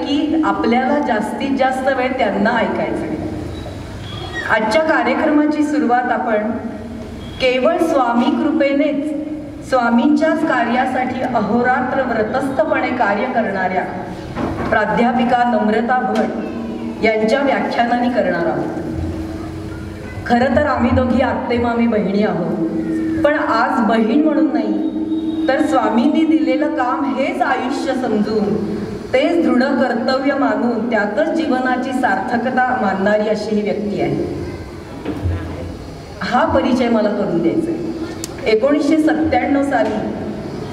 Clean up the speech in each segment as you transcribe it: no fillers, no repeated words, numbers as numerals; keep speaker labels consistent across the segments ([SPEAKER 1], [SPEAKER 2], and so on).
[SPEAKER 1] की आपल्याला जास्तीत जास्त वेळ त्यांना ऐकायचं आहे. आजच्या कार्यक्रमाची सुरुवात आपण केवळ स्वामी कृपेनेच स्वामींच्याच कार्यासाठी अहोरात्र व्रतस्थपणे कार्य करणाऱ्या प्राध्यापिका नम्रता भट यांच्या व्याख्यानाने करणार आहोत. खरं तर आम्ही दोघी आत्तेमामी बहिणी आहोत, पण आज बहीण म्हणून नाही तर स्वामींनी दिलेलं काम हेच आयुष्य समजून तेच दृढ कर्तव्य मानून त्यातच जीवनाची सार्थकता मानणारी अशी ही व्यक्ती आहे. हा परिचय मला करून द्यायचा आहे. 1997 साली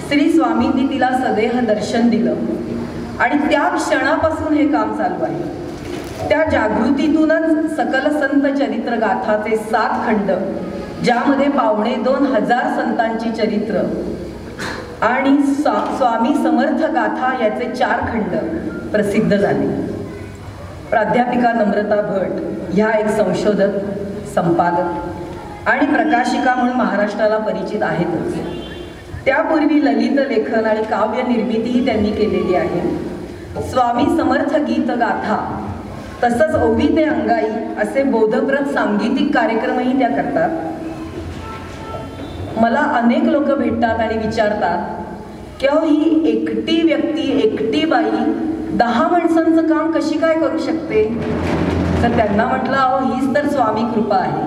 [SPEAKER 1] श्री स्वामींनी तिला सदेह दर्शन दिलं आणि त्या क्षणापासून हे काम चालू आहे. त्या जागृतीतूनच सकल संत चरित्र गाथाचे 7 खंड, ज्यामध्ये 2,500 संतांची चरित्र आणि स्वामी समर्थ गाथा याचे 4 खंड प्रसिद्ध झाले. प्राध्यापिका नम्रता भट ह्या एक संशोधक, संपादक आणि प्रकाशिका म्हणून महाराष्ट्राला परिचित आहेतच. त्यापूर्वी ललित लेखन आणि काव्य निर्मितीही त्यांनी केलेली आहे. स्वामी समर्थ गीत गाथा तसंच ओवी ते अंगाई असे बोधप्रद सांगीतिक कार्यक्रमही त्या करतात. मला अनेक लोक भेटतात आणि विचारतात की ही एकटी व्यक्ती, एकटी बाई 10 माणसांचं काम कशी काय करू शकते. तर त्यांना म्हटलं, अहो हीच तर स्वामी कृपा आहे.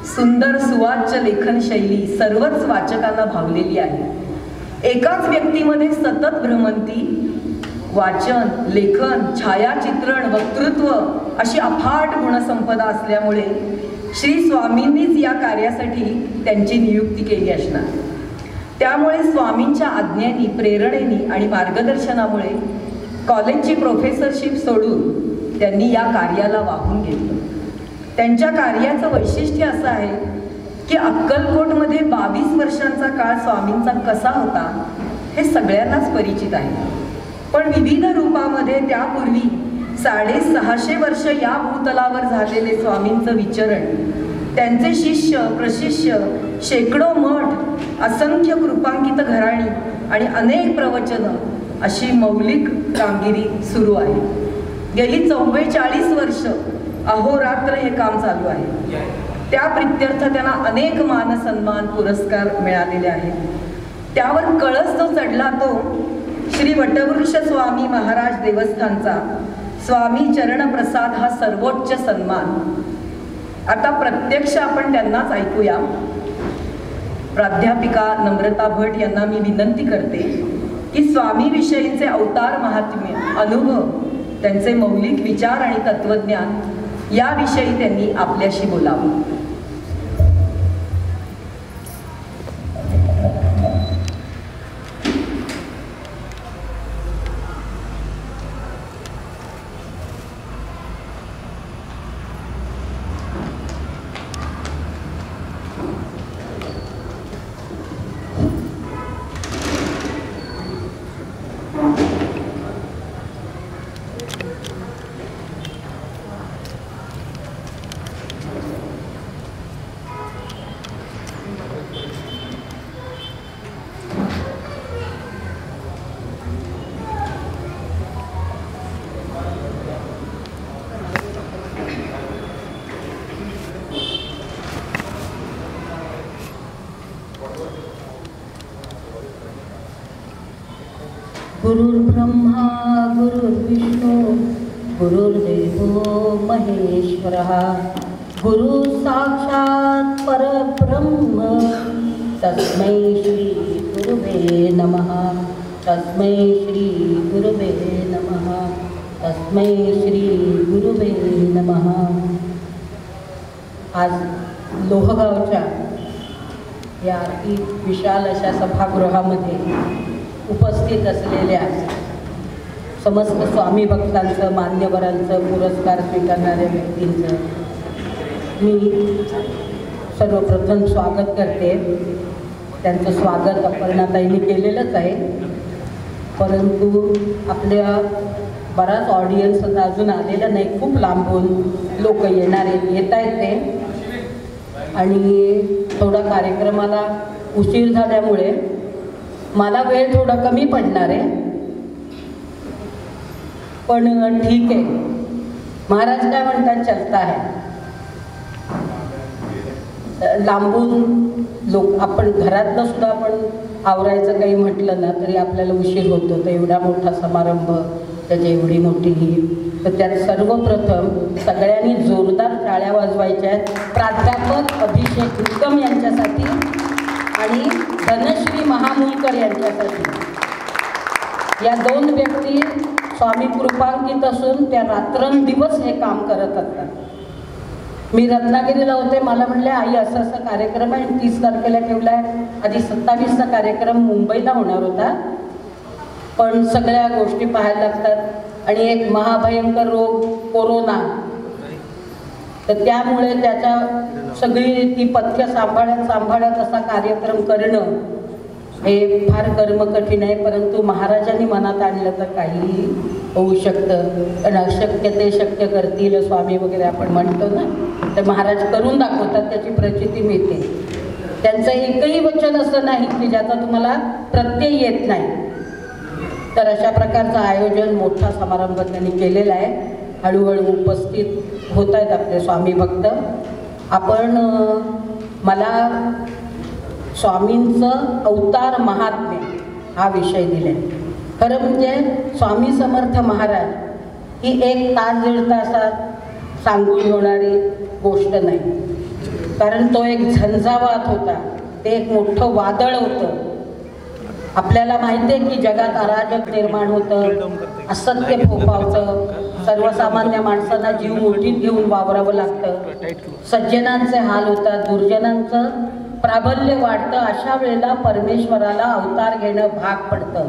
[SPEAKER 1] सुंदर सुवाच्य लेखन शैली सर्वच वाचकांना भावलेली आहे. एकाच व्यक्तीमध्ये सतत भ्रमंती, वाचन, लेखन, छायाचित्रण, वक्तृत्व अशी अफाट गुणसंपदा असल्यामुळे श्री स्वामींनीच या कार्यासाठी त्यांची नियुक्ती केली असणार. त्यामुळे स्वामींच्या आज्ञेनी, प्रेरणेनी आणि मार्गदर्शनामुळे कॉलेजची प्रोफेसरशिप सोडून त्यांनी या कार्याला वाहून घेतलं. त्यांच्या कार्याचं वैशिष्ट्य असं आहे की अक्कलकोटमध्ये 22 वर्षांचा काळ स्वामींचा कसा होता हे सगळ्यांनाच परिचित आहे. पण विविध रूपामध्ये त्यापूर्वी 650 वर्ष या भूतलावर झालेले स्वामींचं विचरण, त्यांचे शिष्य प्रशिष्य, शेकडो मठ, असंख्य कृपांकित घराणी आणि अनेक प्रवचनं अशी मौलिक कामगिरी सुरू आहे. गेली 44 वर्ष अहोरात्र हे काम चालू आहे. त्या प्रित्यर्थ त्यांना अनेक मानसन्मान, पुरस्कार मिळालेले आहेत. त्यावर कळस जो चढला तो श्री वटवृक्ष स्वामी महाराज देवस्थानचा स्वामी चरणप्रसाद हा सर्वोच्च सन्मान. आता प्रत्यक्ष आपण त्यांनाच ऐकूया. प्राध्यापिका नम्रता भट यांना मी विनंती करते की स्वामीविषयीचे अवतार महात्म्य, अनुभव, त्यांचे मौलिक विचार आणि तत्वज्ञान याविषयी त्यांनी आपल्याशी बोलावं.
[SPEAKER 2] गुरुर्ब्रह्मा गुरुर्विष्णू गुरुर्देवो महेश्वरः गुरु साक्षात् परब्रह्म तस्मै श्री गुरुवे नमः. तस्मै श्री गुरुवे नमः. तस्मै श्री गुरुवे नमः. आज लोहगावच्या या अति विशाल अशा सभागृहामध्ये उपस्थित असलेल्या समस्त स्वामी भक्तांचं, मान्यवरांचं, पुरस्कार स्वीकारणाऱ्या व्यक्तींचं मी सर्वप्रथम स्वागत करते. त्यांचं स्वागत अपर्णाताईंनी केलेलंच आहे, परंतु आपल्या बराच ऑडियन्स अजून आलेला नाही. खूप लांबून लोक येत आहेत ते, आणि थोडा कार्यक्रमाला उशीर झाल्यामुळे मला वेळ थोडा कमी पडणार आहे. पण ठीक आहे, महाराज काय म्हणतात चलता है. लांबून लोक, आपण घरातलं सुद्धा आपण आवरायचं काही म्हटलं ना तरी आपल्याला उशीर होतो. तर एवढा मोठा समारंभ, त्याची एवढी मोठी ही, तर त्यात सर्वप्रथम सगळ्यांनी जोरदार टाळ्या वाजवायच्या आहेत प्राध्यापक अभिषेक निकम यांच्यासाठी आणि धनश्री महामूलकर यांच्यासाठी. या दोन व्यक्ती स्वामी कृपांकित असून त्या रात्रंदिवस हे काम करत असतात. मी रत्नागिरीला होते, मला म्हणले आई असं असं कार्यक्रम आहे, 30 तारखेला ठेवला आहे. आधी 27चा कार्यक्रम मुंबईला होणार होता, पण सगळ्या गोष्टी पाहायला लागतात आणि एक महाभयंकर रोग कोरोना, तर त्यामुळे त्याच्या सगळी ती पथ्य सांभाळत असा कार्यक्रम करणं हे फार कर्मकठीण आहे. परंतु महाराजांनी मनात आणलं तर काहीही होऊ शकतं. पण अशक्य ते शक्य करतील स्वामी वगैरे आपण म्हणतो ना, तर महाराज करून दाखवतात, त्याची प्रचिती मिळते. त्यांचं एकही वचन असं नाही की ज्याचा तुम्हाला प्रत्यय येत नाही. तर अशा प्रकारचं आयोजन, मोठा समारंभ त्यांनी केलेला आहे. हळूहळू उपस्थित होत आहेत आपले स्वामी भक्त. आपण मला स्वामींचं अवतार महात्म्य हा विषय दिला. खरं म्हणजे स्वामी समर्थ महाराज ही एक तास दीड तासात सांगून होणारी गोष्ट नाही, कारण तो एक झंझावात होता, ते एक मोठं वादळ होतं. आपल्याला माहिती आहे की जगात अराजक निर्माण होतं, असत्य फोफावतं, सर्वसामान्य माणसांना जीव मुठीत घेऊन वावरावं लागतं, सज्जनांचे हाल होतात, दुर्जनांचं प्राबल्य वाढतं. अशा वेळेला परमेश्वराला अवतार घेणं भाग पडतं.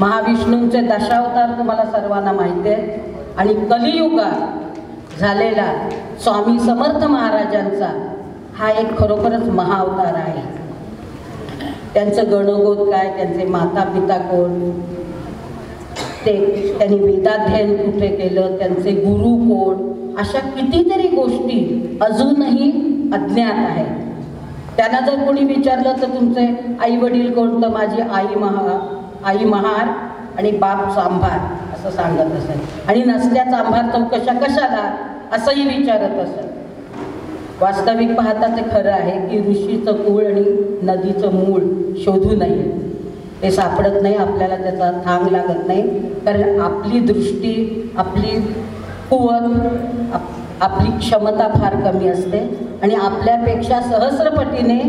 [SPEAKER 2] महाविष्णूंचे दशावतार तुम्हाला सर्वांना माहिती आहे, आणि कलियुगात झालेला स्वामी समर्थ महाराजांचा हा एक खरोखरच महाअवतार आहे. त्यांचं गणगोत काय, त्यांचे माता पिता कोण, त्यांनी वेदाध्ययन कुठे केलं, त्यांचे गुरु कोण, अशा कितीतरी गोष्टी अजूनही अज्ञात आहेत. त्यांना जर कोणी विचारलं तर तुमचे आई वडील कोण, तर माझी आई महार आणि बाप चांभार असं सांगत असेल, आणि नसत्या चांभार चौकशा कशाला असंही विचारत असेल. वास्तविक पाहता ते खरं आहे की ऋषीचं कुळ आणि नदीचं मूळ शोधू नये, ते सापडत नाही, आपल्याला त्याचा थांग लागत नाही. कारण आपली दृष्टी, आपली कुवत, आपली क्षमता फार कमी असते, आणि आपल्यापेक्षा सहस्रपटीने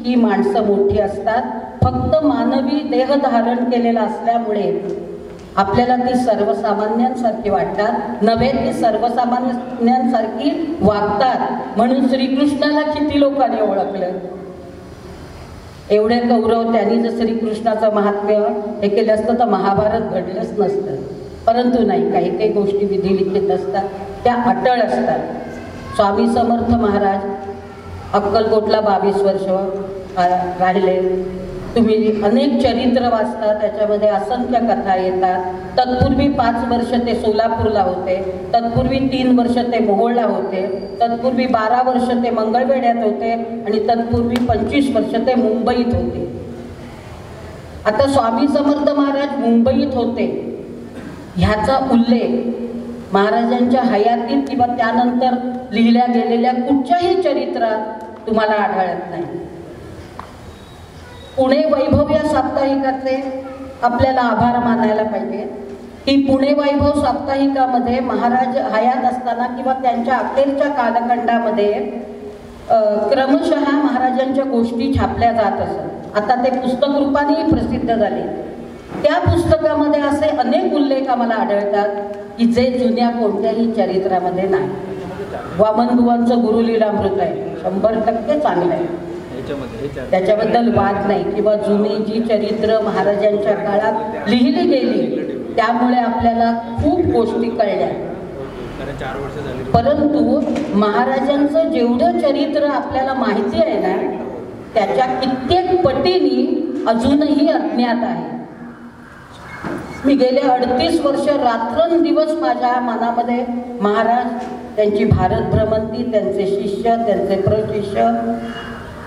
[SPEAKER 2] ही माणसं मोठी असतात. फक्त मानवी देह धारण केलेला असल्यामुळे आपल्याला ती सर्वसामान्यांसारखी वाटतात, नव्हे ती सर्वसामान्यांसारखी वागतात. म्हणून श्रीकृष्णाला किती लोकांनी ओळखलं, एवढे कौरव, त्यांनी जर श्रीकृष्णाचं महात्म्य हे केलं असतं तर महाभारत घडलंच नसतं. परंतु नाही, काही काही गोष्टी विधिलिखित असतात, त्या अटळ असतात. स्वामी समर्थ महाराज अक्कलकोटला 22 वर्ष राहिले. तुम्ही अनेक चरित्र वाचता, त्याच्यामध्ये असंख्य कथा येतात. तत्पूर्वी 5 वर्ष ते सोलापूरला होते, तत्पूर्वी 3 वर्ष ते मोहोळला होते, तत्पूर्वी 12 वर्ष ते मंगळवेढ्यात होते, आणि तत्पूर्वी 25 वर्ष ते मुंबईत होते. आता स्वामी समर्थ महाराज मुंबईत होते ह्याचा उल्लेख महाराजांच्या हयातीत किंवा त्यानंतर लिहिल्या गेलेल्या कुठच्याही चरित्रात तुम्हाला आढळत नाही. पुणे वैभव या साप्ताहिकाचे आपल्याला आभार मानायला पाहिजे की पुणे वैभव साप्ताहिकामध्ये महाराज हयात असताना किंवा त्यांच्या अखेरच्या कालखंडामध्ये क्रमशः महाराजांच्या गोष्टी छापल्या जात असत. आता ते पुस्तक रूपानेही प्रसिद्ध झाले. त्या पुस्तकामध्ये असे अनेक उल्लेख आम्हाला आढळतात की जे जुन्या कोणत्याही चरित्रामध्ये नाही. वामनबुवांचं गुरुलीलामृत आहे, 100% चांगलं आहे, त्याच्याबद्दल वाद नाही. किंवा जुनी जी चरित्र महाराजांच्या काळात लिहिली गेली त्यामुळे आपल्याला खूप गोष्टी कळल्या. परंतु महाराजांचं जेवढं चरित्र आपल्याला माहिती आहे ना, त्याच्या कित्येक पटीने अजूनही अज्ञात आहे. मी गेले 38 वर्ष रात्रंदिवस माझ्या मनामध्ये महाराज, त्यांची भारत भ्रमंती, त्यांचे शिष्य, त्यांचे प्रशिष्य,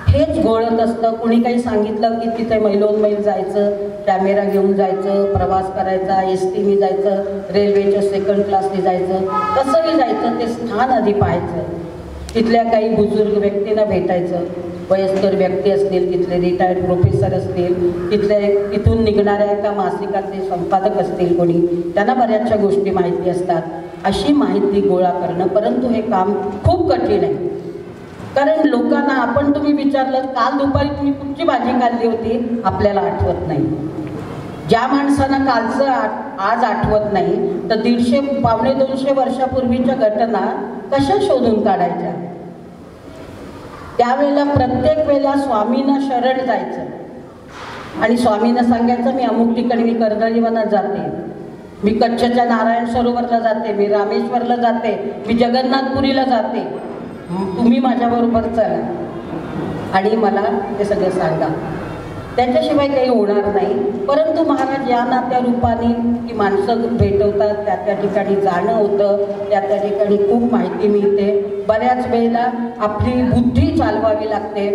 [SPEAKER 2] हेच घोळत असतं. कुणी काही सांगितलं की तिथे मैलोनमैल जायचं, कॅमेरा घेऊन जायचं, प्रवास करायचा, एसटीने जायचं, रेल्वेच्या सेकंड क्लासने जायचं, कसंही जायचं, ते स्थान आधी पाहायचं. तिथल्या काही बुजुर्ग व्यक्तींना भेटायचं, वयस्कर व्यक्ती असतील, तिथले रिटायर्ड प्रोफेसर असतील, तिथून निघणाऱ्या एका मासिकाचे संपादक असतील कोणी, त्यांना बऱ्याचशा गोष्टी माहिती असतात. अशी माहिती गोळा करणं, परंतु हे काम खूप कठीण आहे. कारण लोकांना आपण तुम्ही विचारलं काल दुपारी तुम्ही कुठची भाजी खाल्ली होती, आपल्याला आठवत नाही. ज्या माणसांना कालचं आज आठवत नाही, तर 150-200 वर्षापूर्वीच्या घटना कशा शोधून काढायच्या. त्यावेळेला प्रत्येक वेळेला स्वामींना शरण जायचं आणि स्वामींना सांगायचं मी अमुक ठिकाणी, मी कर्दळीवनात जाते, मी कच्छच्या नारायण सरोवरला जाते, मी रामेश्वरला जाते, मी जगन्नाथपुरीला जाते, तुम्ही माझ्याबरोबर चला आणि मला हे सगळं सांगा. त्याच्याशिवाय काही होणार नाही. परंतु महाराज या ना त्या रूपाने की माणसं भेटवतात, त्या ठिकाणी जाणं होतं, त्या ठिकाणी खूप माहिती मिळते. बऱ्याच वेळेला आपली बुद्धी चालवावी लागते.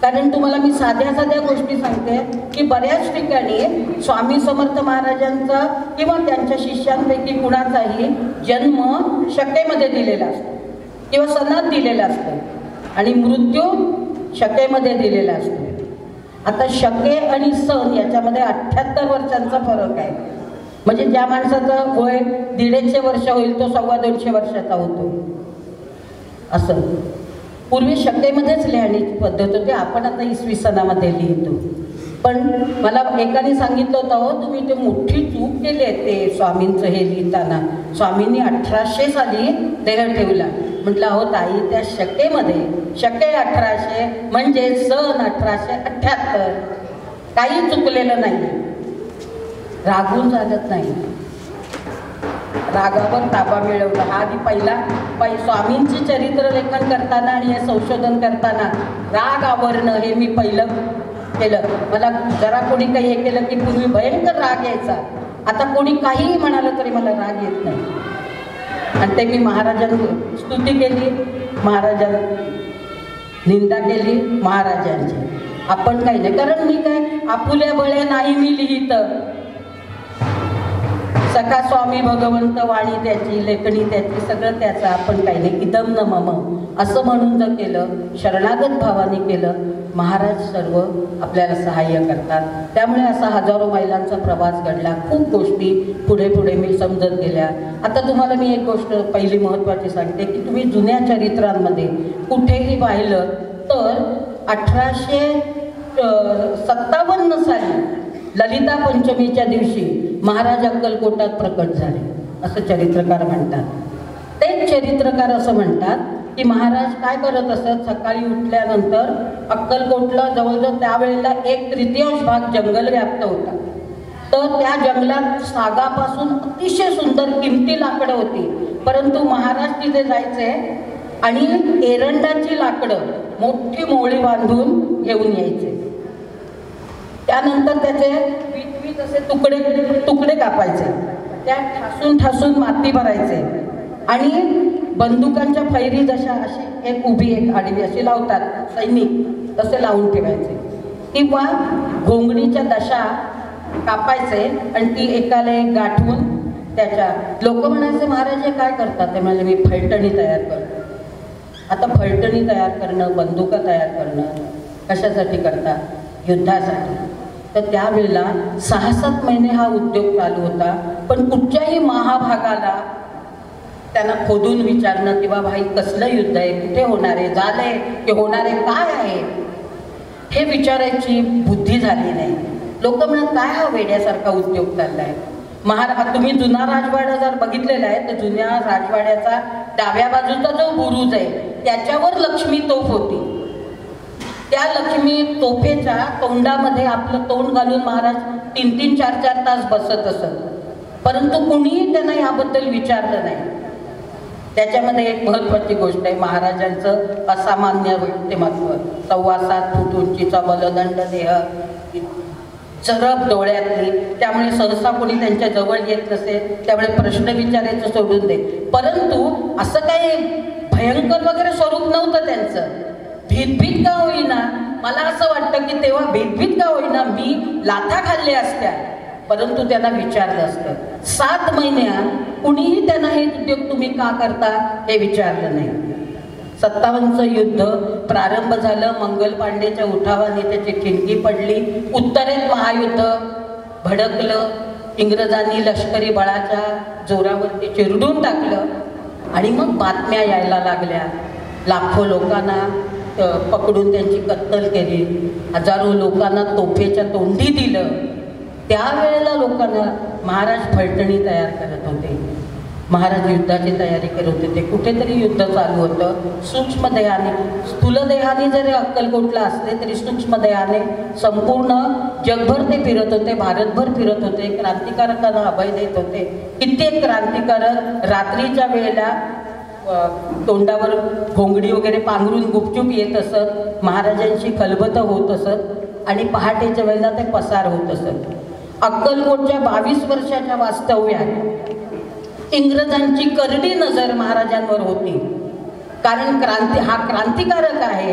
[SPEAKER 2] कारण तुम्हाला मी साध्या गोष्टी सांगते की बऱ्याच ठिकाणी स्वामी समर्थ महाराजांचा किंवा त्यांच्या शिष्यांपैकी कुणाचाही जन्म शकेमध्ये दिलेला असतो किंवा सणात दिलेला असतो आणि मृत्यू शकेमध्ये दिलेला असतो. आता शके आणि सण याच्यामध्ये 78 वर्षांचा फरक आहे. म्हणजे ज्या माणसाचं वय 150 वर्ष होईल तो 225 वर्षाचा होतो. असं पूर्वी शकेमध्येच लिहिण्याची पद्धत होती, आपण आता इसवी सणामध्ये लिहितो. पण मला एकाने सांगितलं होतं, हो तुम्ही ते मोठी चूक केली आहे ते स्वामींचं हे लिहिताना. स्वामींनी 1800 साली देह ठेवला. म्हटलं हो ताई, त्या शकेमध्ये शके 1800 म्हणजे सन 1878, काही चुकलेलं नाही. रागून चालत नाही, रागावर ताबा मिळवला. हा आधी पहिला स्वामींची चरित्र लेखन करताना आणि हे संशोधन करताना राग आवरणं हे मी पहिलं केलं. मला जरा कोणी काही हे केलं की पूर्वी भयंकर राग यायचा, आता कोणी काहीही म्हणालं तरी मला राग येत नाही. आणि ते मी महाराजांची स्तुती केली, महाराजांनी निंदा केली महाराजांची. आपण काही नाही, कारण मी काय आपुल्या बळे नाही मी लिहित, सखा स्वामी भगवंत वाणी त्याची, लेखणी त्याची, सगळं त्याचं, आपण काही नाही. इदम न मम असं म्हणून जर केलं, शरणागत भावाने केलं, महाराज सर्व आपल्याला सहाय्य करतात. त्यामुळे असा हजारो मैलांचा प्रवास घडला. खूप गोष्टी पुढे पुढे मी समजत गेल्या. आता तुम्हाला मी एक गोष्ट पहिली महत्त्वाची सांगते की तुम्ही जुन्या चरित्रांमध्ये कुठेही पाहिलं तर 1857 साली ललिता पंचमीच्या दिवशी महाराज अक्कलकोटात प्रकट झाले असं चरित्रकार म्हणतात. तेच चरित्रकार असं म्हणतात की महाराज काय करत असत, सकाळी उठल्यानंतर अक्कलकोटला जवळजवळ त्यावेळेला 1/3 भाग जंगल व्याप्त होता. तर त्या जंगलात सागापासून अतिशय सुंदर किमती लाकडं होती. परंतु महाराज तिथे जायचे आणि एरंडाची लाकडं मोठी मोळी बांधून घेऊन यायचे. त्यानंतर त्याचे वीट असे तुकडे कापायचे, त्या ठासून माती भरायचे आणि बंदुकांच्या फैरी जशा अशी एक उभी एक आडवी अशी लावतात सैनिक, तसे लावून ठेवायचे. किंवा घोंगडीच्या दशा कापायचे आणि ती एकाला एक गाठवून त्याच्या, लोक म्हणायचे महाराज हे काय करतात, ते म्हणजे मी फलटणी तयार करतो. आता फलटणी तयार करणं, बंदुका तयार करणं कशासाठी करतात, युद्धासाठी. तर त्यावेळेला 6-7 महिने हा उद्योग चालू होता. पण कुठच्याही महाभागाला त्यांना खोदून विचारणं किंवा भाई कसलं युद्ध आहे, कुठे होणार आहे, झालंय की होणार आहे, काय आहे हे विचारायची बुद्धी झाली नाही. लोक म्हणत काय हा वेड्यासारखा उद्योग चाललाय. तुम्ही जुना राजवाडा जर बघितलेला आहे तर जुन्या राजवाड्याचा डाव्या बाजूचा जो बुरुज आहे त्याच्यावर लक्ष्मी तोफ होती. त्या लक्ष्मी तोफेच्या तोंडामध्ये आपलं तोंड घालून महाराज 3-3, 4-4 तास बसत असत. परंतु कुणीही त्यांना याबद्दल विचारलं नाही. त्याच्यामध्ये एक महत्त्वाची गोष्ट आहे, महाराजांचं असामान्य व्यक्तिमत्व. 7.25 फूट उंचीचा बलदंड देह, चरब डोळ्यातली, त्यामुळे सहसा कोणी त्यांच्या जवळ येत नसे, त्यामुळे प्रश्न विचारायचं सोडून दे. परंतु असं काही भयंकर वगैरे स्वरूप नव्हतं त्यांचं. भीतभीत का होईना, मला असं वाटतं की तेव्हा भीतभीत का होईना मी लाथा खाल्ल्या असत्या, परंतु त्यांना विचारलं असतं. 7 महिन्यात कुणीही त्यांना हे उद्योग तुम्ही का करता हे विचारलं नाही. 57चं युद्ध प्रारंभ झालं, मंगल पांडेच्या उठावाने त्याची ठिणगी पडली. उत्तरेत महायुद्ध भडकलं, इंग्रजांनी लष्करी बळाच्या जोरावरती चिरडून टाकलं आणि मग बातम्या यायला लागल्या. लाखो लोकांना पकडून त्यांची कत्तल केली, हजारो लोकांना तोफेच्या तोंडी दिलं. त्यावेळेला लोकांना महाराज फलटणी तयार करत होते, महाराज युद्धाची तयारी करत होते. कुठेतरी युद्ध चालू होतं. सूक्ष्मदेहाने, स्थूलदेहाने जरी अक्कलकोटला असले तरी सूक्ष्मदेहाने संपूर्ण जगभर ते फिरत होते, भारतभर फिरत होते, क्रांतिकारकांना अभय देत होते. कित्येक क्रांतिकारक रात्रीच्या वेळेला तोंडावर घोंगडी वगैरे पांघरून गुपचूप येत असत, महाराजांची खलबतं होत असत आणि पहाटेच्या वेळेला ते पसार होत असत. अक्कलकोटच्या 22 वर्षाच्या वास्तव्यात इंग्रजांची करडी नजर महाराजांवर होती. कारण हा क्रांतिकारक आहे,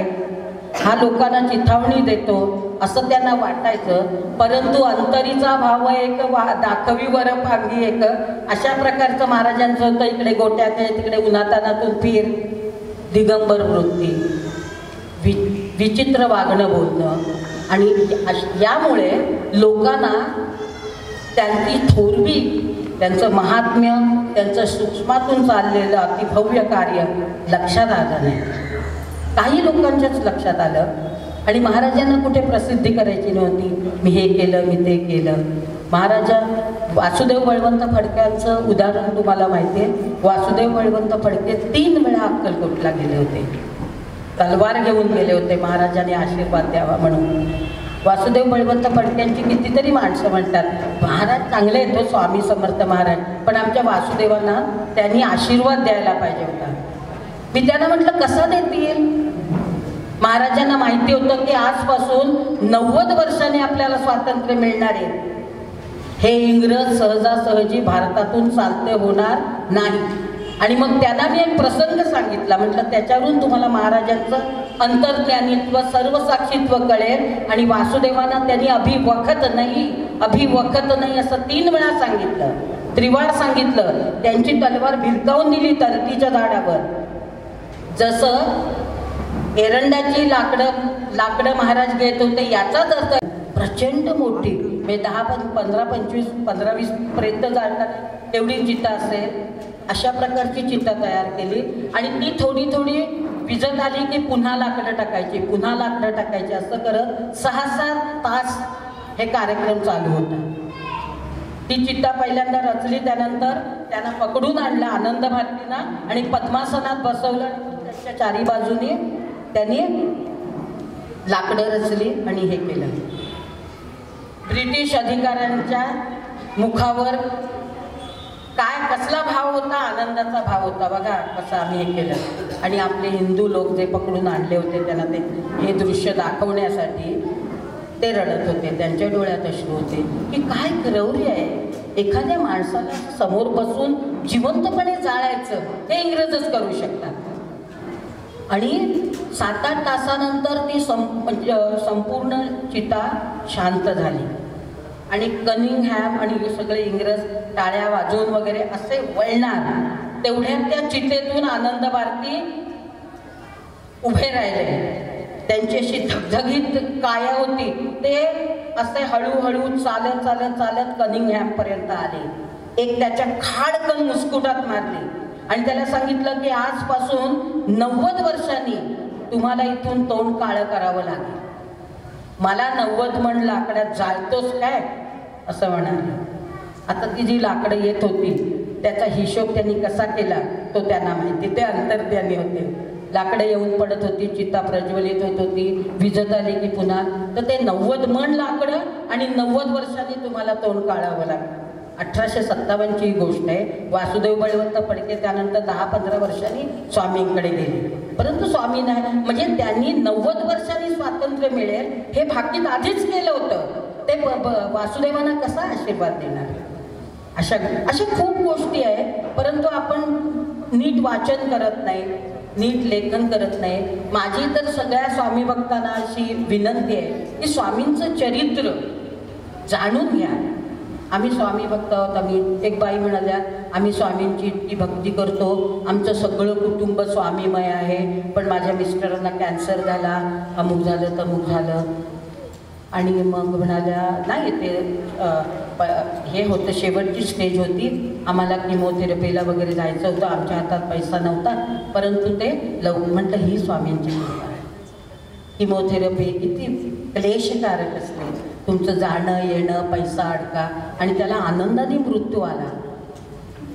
[SPEAKER 2] हा लोकांना चिथावणी देतो असं त्यांना वाटायचं. परंतु अंतरीचा भाव एक, दाखवी वर फांगी एक, अशा प्रकारचं महाराजांचं होतं. इकडे गोट्यात आहे, तिकडे उन्हातानातून फिर, दिगंबर वृत्ती, विचित्र वागणं बोलणं. आणि यामुळे लोकांना त्यांची थोरवी, त्यांचं महात्म्य, त्यांचं सूक्ष्मातून चाललेलं अतिभव्य कार्य लक्षात आलं नाही. काही लोकांच्याच लक्षात आलं आणि महाराजांना कुठे प्रसिद्धी करायची नव्हती. मी हे केलं, मी ते केलं. महाराजा वासुदेव बळवंत फडक्यांचं उदाहरण तुम्हाला माहिती आहे. वासुदेव बळवंत फडके 3 वेळा अक्कलकोटला गेले होते, तलवार घेऊन गेले होते महाराजांनी आशीर्वाद द्यावा म्हणून. वासुदेव बळवंत फडक्यांची कितीतरी माणसं म्हणतात महाराज चांगले आहेत हो स्वामी समर्थ महाराज, पण आमच्या वासुदेवांना त्यांनी आशीर्वाद द्यायला पाहिजे होता. मी त्यांना म्हटलं कसा देतील. महाराजांना माहिती होतं की आजपासून 90 वर्षांनी आपल्याला स्वातंत्र्य मिळणार आहे. हे इंग्रज सहजासहजी भारतातून चालते होणार नाही. आणि मग त्यांना मी एक प्रसंग सांगितला, म्हटलं त्याच्यावरून तुम्हाला महाराजांचं अंतर्ज्ञानित्व, सर्वसाक्षीत्व कळेल. आणि वासुदेवांना त्यांनी अभिवखत नाही असं 3 वेळा सांगितलं, त्रिवार सांगितलं. त्यांची तलवार भिरकावून दिली तरतीच्या झाडावर. जसं एरंडाची लाकडं महाराज घेत होते याचाच अर्थ प्रचंड मोठी, म्हणजे 10, 15, 25, 15-20 पर्यंत जाणार एवढी चिता असेल, अशा प्रकारची चिता तयार केली. आणि ती थोडी थोडी विजत आली की पुन्हा लाकडं टाकायची, असं करत 6-7 तास हे कार्यक्रम चालू होता. ती चिता पहिल्यांदा रचली, त्यानंतर त्यांना पकडून आणलं आनंद भारतीना आणि पद्मासनात बसवलं. त्याच्या 4ही बाजूने त्यांनी लाकडं रचली आणि हे केलं. ब्रिटिश अधिकाऱ्यांच्या मुखावर कसला भाव होता, आनंदाचा भाव होता. बघा कसं आम्ही हे केलं. आणि आपले हिंदू लोक जे पकडून आणले होते त्यांना हे दृश्य दाखवण्यासाठी ते रडत होते, त्यांच्या डोळ्यात अश्रू होते की काय क्रौर्य आहे. एखाद्या माणसाला समोर बसून जिवंतपणे जाळायचं हे इंग्रजच करू शकतात. आणि 7-8 तासानंतर ती संपूर्ण चिता शांत झाली. आणि कनिंगहॅम आणि सगळे इंग्रज टाळ्या वाजवून वगैरे असे वळणार, तेवढ्यात त्या चितेतून आनंद भारती उभे राहिले. त्यांची अशी धगधगीत काया होती. ते असे हळूहळू चालत कनिंगहॅम पर्यंत आले. एक त्याच्या खाडकन मुस्कुटात मारली आणि त्याला सांगितलं की आजपासून 90 वर्षांनी तुम्हाला इथून तोंड काळं करावं लागेल. मला 90 मण लाकडात जाळतोस काय असं म्हणाले. आता ती जी लाकडं येत होती त्याचा हिशोब त्यांनी कसा केला तो त्यांना माहिती. ते अंतर्ज्ञानी होते. लाकडं येऊन पडत होती, चिता प्रज्वलित होत होती, विजत आली की पुन्हा. तर ते 90 मण लाकडं आणि 90 वर्षांनी तुम्हाला तोंड काढावं लागलं. 1857ची ही गोष्ट आहे. वासुदेव बळवंत फडके त्यानंतर 10-15 वर्षांनी स्वामींकडे गेले. परंतु स्वामी नाही, म्हणजे त्यांनी 90 वर्षांनी स्वातंत्र्य मिळेल हे भाकीत आधीच केलं होतं. ते वासुदेवांना कसा आशीर्वाद देणार. अशा खूप गोष्टी आहेत, परंतु आपण नीट वाचन करत नाही. नीट लेखन करत नाही. माझी तर सगळ्या स्वामी भक्तांना अशी विनंती आहे की स्वामींचं चरित्र जाणून घ्या. आम्ही स्वामी भक्त आहोत. आम्ही एक बाई म्हणाल्या, आम्ही स्वामींची इतकी भक्ती करतो, आमचं सगळं कुटुंब स्वामीमय आहे, पण माझ्या मिस्टरांना कॅन्सर झाला, अमुक झालं तमुक झालं. आणि मग म्हणाल्या नाही ते हे होतं, शेवटची स्टेज होती, आम्हाला किमोथेरपीला वगैरे जायचं होतं, आमच्या हातात पैसा नव्हता, परंतु ते म्हटलं ही स्वामींची कृपा आहे. किमोथेरपी किती क्लेशकारक असते, तुमचं जाणं येणं, पैसा अडका, आणि त्याला आनंदाने मृत्यू आला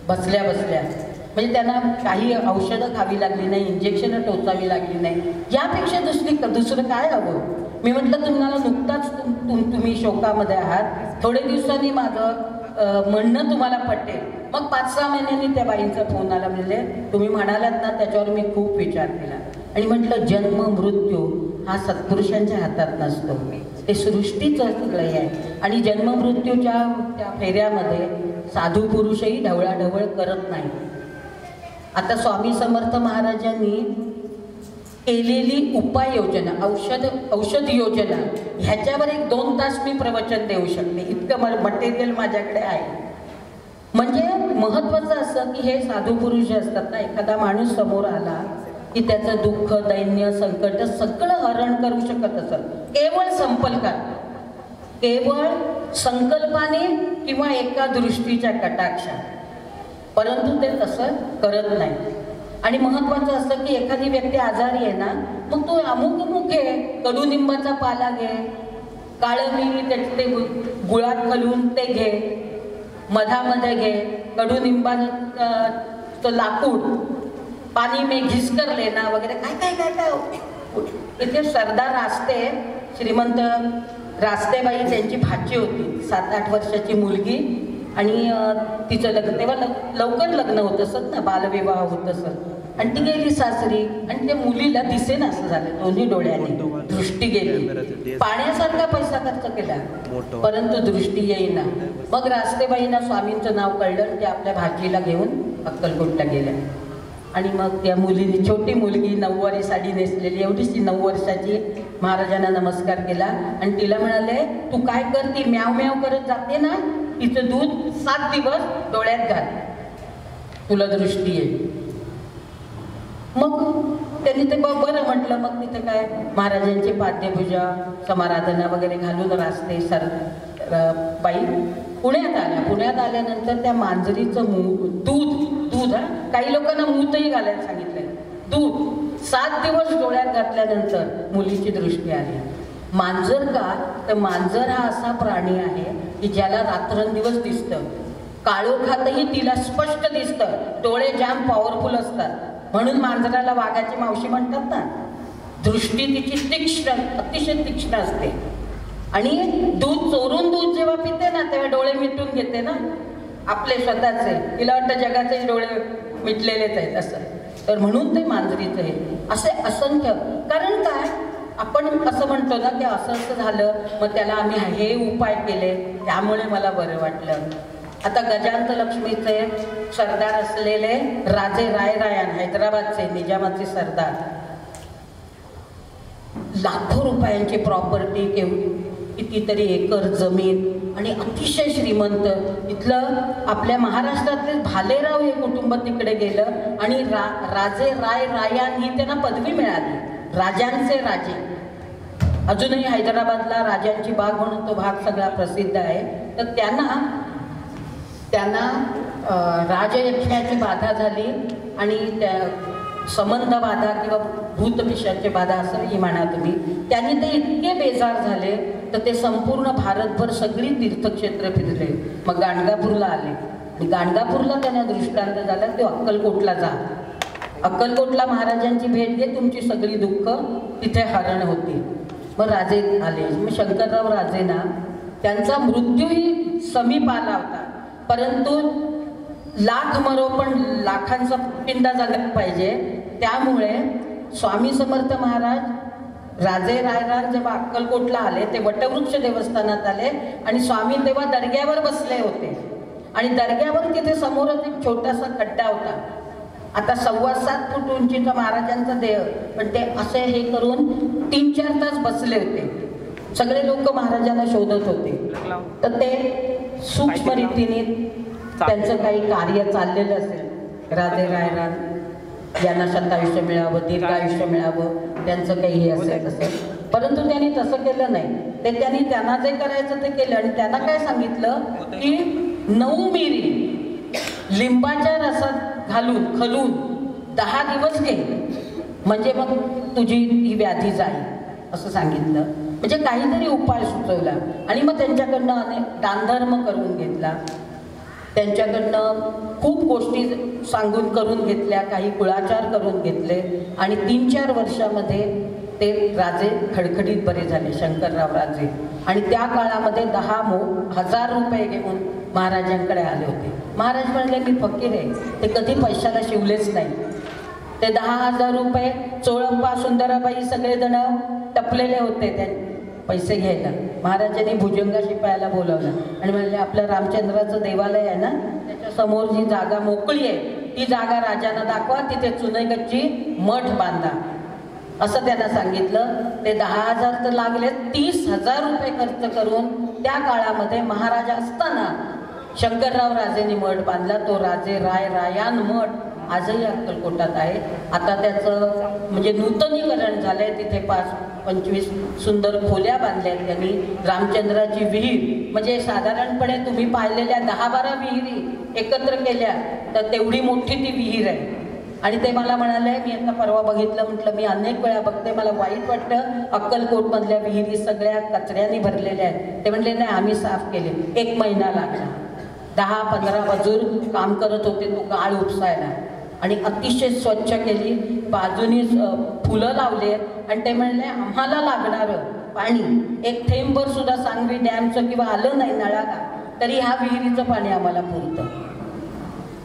[SPEAKER 2] बसल्या बसल्या. म्हणजे त्यांना काही औषधं खावी लागली नाही, इंजेक्शनं टोचावी लागली नाही. यापेक्षा दुसरं काय हवं? मी म्हटलं तुम्हाला नुकताच तुम्ही शोकामध्ये आहात, थोडे दिवसांनी माझं म्हणणं तुम्हाला पटेल. मग 5-6 महिन्यांनी त्या बाईंचा फोन आला. म्हणजे तुम्ही म्हणालात ना, त्याच्यावर मी खूप विचार केला आणि म्हटलं जन्म मृत्यू हा सत्पुरुषांच्या हातात नसतो, ते सृष्टीचं सगळं आहे. आणि जन्म मृत्यूच्या त्या फेऱ्यामध्ये साधू पुरुषही ढवळाढवळ करत नाही. आता स्वामी समर्थ महाराजांनी केलेली उपाययोजना, औषध योजना, ह्याच्यावर 1-2 तास मी प्रवचन देऊ शकते, इतकं मटेरियल माझ्याकडे आहे. म्हणजे महत्त्वाचं असं की हे साधू पुरुष जे असतात ना, एखादा माणूस समोर आला की त्याचं दुःख, दैन्य, संकट सगळं हरण करू शकत असत केवळ केवळ संकल्पाने किंवा एका दृष्टीच्या कटाक्षात, परंतु ते तसं करत नाही. आणि महत्त्वाचं असतं की एखादी व्यक्ती आजारी आहे ना, मग तो अमुक घे, कडुनिंबाचा पाला घे, काळं मीठ ते गुळात घालून ते घे, मधामध्ये घे, कडुनिंबाचं लाकूड, पाणी में घिसकर लेना वगैरे काय काय काय काय. इथे सरदार रास्ते, श्रीमंत रास्तेबाई, त्यांची भाची होती, 7-8 वर्षाची मुलगी, आणि तिचं लग्न तेव्हा लवकर लग्न होत असत ना, बालविवाह होत असत, आणि ती गेली सासरी, आणि त्या मुलीला दिसेना असं झालं, दोन्ही डोळ्याने दृष्टी गेली. पाण्यासारखा पैसा खर्च केला, परंतु दृष्टी येईना. मग रास्तेबाईंना स्वामींचं नाव कळलं, ते आपल्या भाजीला घेऊन अक्कलकोटला गेल्या. आणि मग त्या मुलीने, छोटी मुलगी, 9वारी साडी नेसलेली, एवढीशी 9 वर्षाची, महाराजांना नमस्कार केला आणि तिला म्हणाले, तू काय करती, म्याव म्याव करत जाते ना, तिचं दूध 7 दिवस डोळ्यात घाल, तुला दृष्टी येईल. मग त्यांनी ते बरं म्हटलं. मग तिथे काय महाराजांची पाद्यपूजा, समाराधना वगैरे घालून रास्ते बाई पुण्यात आल्यानंतर त्या मांजरीचं दूध काही लोकांना मूतही घालायला सांगितलंय, दूध 7 दिवस डोळ्यात घातल्यानंतर मुलीची दृष्टी आली. मांजर का? तर मांजर हा असा प्राणी आहे की ज्याला रात्रंदिवस दिसतं, काळोखातही तिला स्पष्ट दिसतं, डोळे जाम पॉवरफुल असतात, म्हणून मांजराला वाघाची मावशी म्हणतात ना. दृष्टी तिची तीक्ष्ण, अतिशय तीक्ष्ण असते. आणि चोरून दूध जेव्हा पिते ना, तेव्हा डोळे मिटून घेते ना, आपले स्वतःचे, तिला वाटतं जगाचे डोळे मिटलेलेच आहेत असं. तर म्हणून ते मांजरीचं आहे. असे असंख्य कारण काय, आपण असं म्हणतो ना की असं झालं, मग त्याला आम्ही हे उपाय केले, त्यामुळे मला बरं वाटलं. आता गजांत लक्ष्मीचे सरदार असलेले राजे रायरायन, हैदराबादचे निजामाचे सरदार, लाखो रुपयांची प्रॉपर्टी, कितीतरी एकर जमीन, आणि अतिशय श्रीमंत. इथलं आपल्या महाराष्ट्रातले भालेराव हे कुटुंब तिकडे गेलं, आणि राजे रायरायन ही त्यांना पदवी मिळाली, राजांचे राजे. अजूनही हैदराबादला राजांची बाग म्हणून तो भाग सगळा प्रसिद्ध आहे. तर त्यांना राजयज्ञाची बाधा झाली, आणि त्या संबंध बाधा किंवा भूतपिशाची बाधा असंही म्हणा तुम्ही. त्यांनी ते इतके बेजार झाले तर ते संपूर्ण भारतभर सगळी तीर्थक्षेत्र फिरले. मग गाणगापूरला आले, आणि गाणगापूरला त्यांना दृष्टांत झाला, ते अक्कलकोटला जा, अक्कलकोटला महाराजांची भेट घे, तुमची सगळी दुःख तिथे हरण होती. मग राजे आले. मग शंकरराव राजेंना त्यांचा मृत्यूही समीप आला होता, परंतु लाख मरो पण लाखांचा पिंडा झाला पाहिजे. त्यामुळे स्वामी समर्थ महाराज राजे रायरान जेव्हा अक्कलकोटला आले, ते वटवृक्ष देवस्थानात आले, आणि स्वामी तेव्हा दर्ग्यावर बसले होते, आणि दर्ग्यावर तिथे समोरच एक छोटासा खड्डा होता. आता 7.25 फूट उंचीचं महाराजांचं देह, पण ते असे हे करून 3-4 तास बसले होते. सगळे लोक महाराजांना शोधत होते. तर ते सूक्ष्म रीतीने त्यांचं काही कार्य चाललेलं असेल. राजे रायरान यांना शतायुष्य मिळावं, दीर्घायुष्य मिळावं, त्यांचं काही हे असेल तसं. परंतु त्यांनी तसं केलं नाही. त्यांना जे करायचं ते केलं. आणि त्यांना काय सांगितलं की 9 मिरी लिंबाच्या रसात घालून खलून 10 दिवस घे, म्हणजे मग तुझी ही व्याधी जाईल असं सांगितलं. म्हणजे काहीतरी उपाय सुचवला. आणि मग त्यांच्याकडनं अनेक दानधर्म करून घेतला. त्यांच्याकडनं खूप गोष्टी सांगून करून घेतल्या, काही कुळाचार करून घेतले. आणि 3-4 वर्षामध्ये ते राजे खडखडीत बरे झाले, शंकरराव राजे. आणि त्या काळामध्ये 10,000 रुपये घेऊन महाराजांकडे आले होते. महाराज म्हणले मी फकीर आहे, ते कधी पैशाला शिवलेच नाही. ते 10,000 रुपये चोळप्पा सुंदराबाई सगळेजण टपलेले होते त्या पैसे घ्यायला. महाराजांनी भुजंगा शिपायाला बोलावलं आणि म्हणले आपलं रामचंद्राचं देवालय आहे ना, त्याच्या समोर जी जागा मोकळी आहे ती जागा राजांना दाखवा, तिथे चुनेगच्ची मठ बांधा असं त्यांना सांगितलं. ते 10,000 तर लागले, 30,000 रुपये खर्च करून त्या काळामध्ये महाराज असताना शंकरराव राजेंनी मठ बांधला. तो राजे रायरान मठ आजही अक्कलकोटात आहे. आता त्याचं म्हणजे नूतनीकरण झालंय. तिथे 5-25 सुंदर खोल्या बांधल्या आहेत त्यांनी. रामचंद्राची विहीर म्हणजे साधारणपणे तुम्ही पाहिलेल्या 10-12 विहिरी एकत्र केल्या तर तेवढी मोठी ती विहीर आहे. आणि ते मला म्हणाले, मी आता परवा बघितलं, म्हटलं मी अनेक वेळा बघते, मला वाईट वाटतं, अक्कलकोटमधल्या विहिरी सगळ्या कचऱ्याने भरलेल्या आहेत. ते म्हणले नाही आम्ही साफ केले. 1 महिना लागला. 10-15 मजूर काम करत होते तो गाळ उपसायला. आणि अतिशय स्वच्छ केली, बाजूनी फुलं लावले. आणि ते म्हणले आम्हाला लागणारं पाणी 1 थेंबर सुद्धा सांगवी डॅमचं किंवा आलं नाही नळाला तरी ह्या विहिरीचं पाणी आम्हाला पुरतं.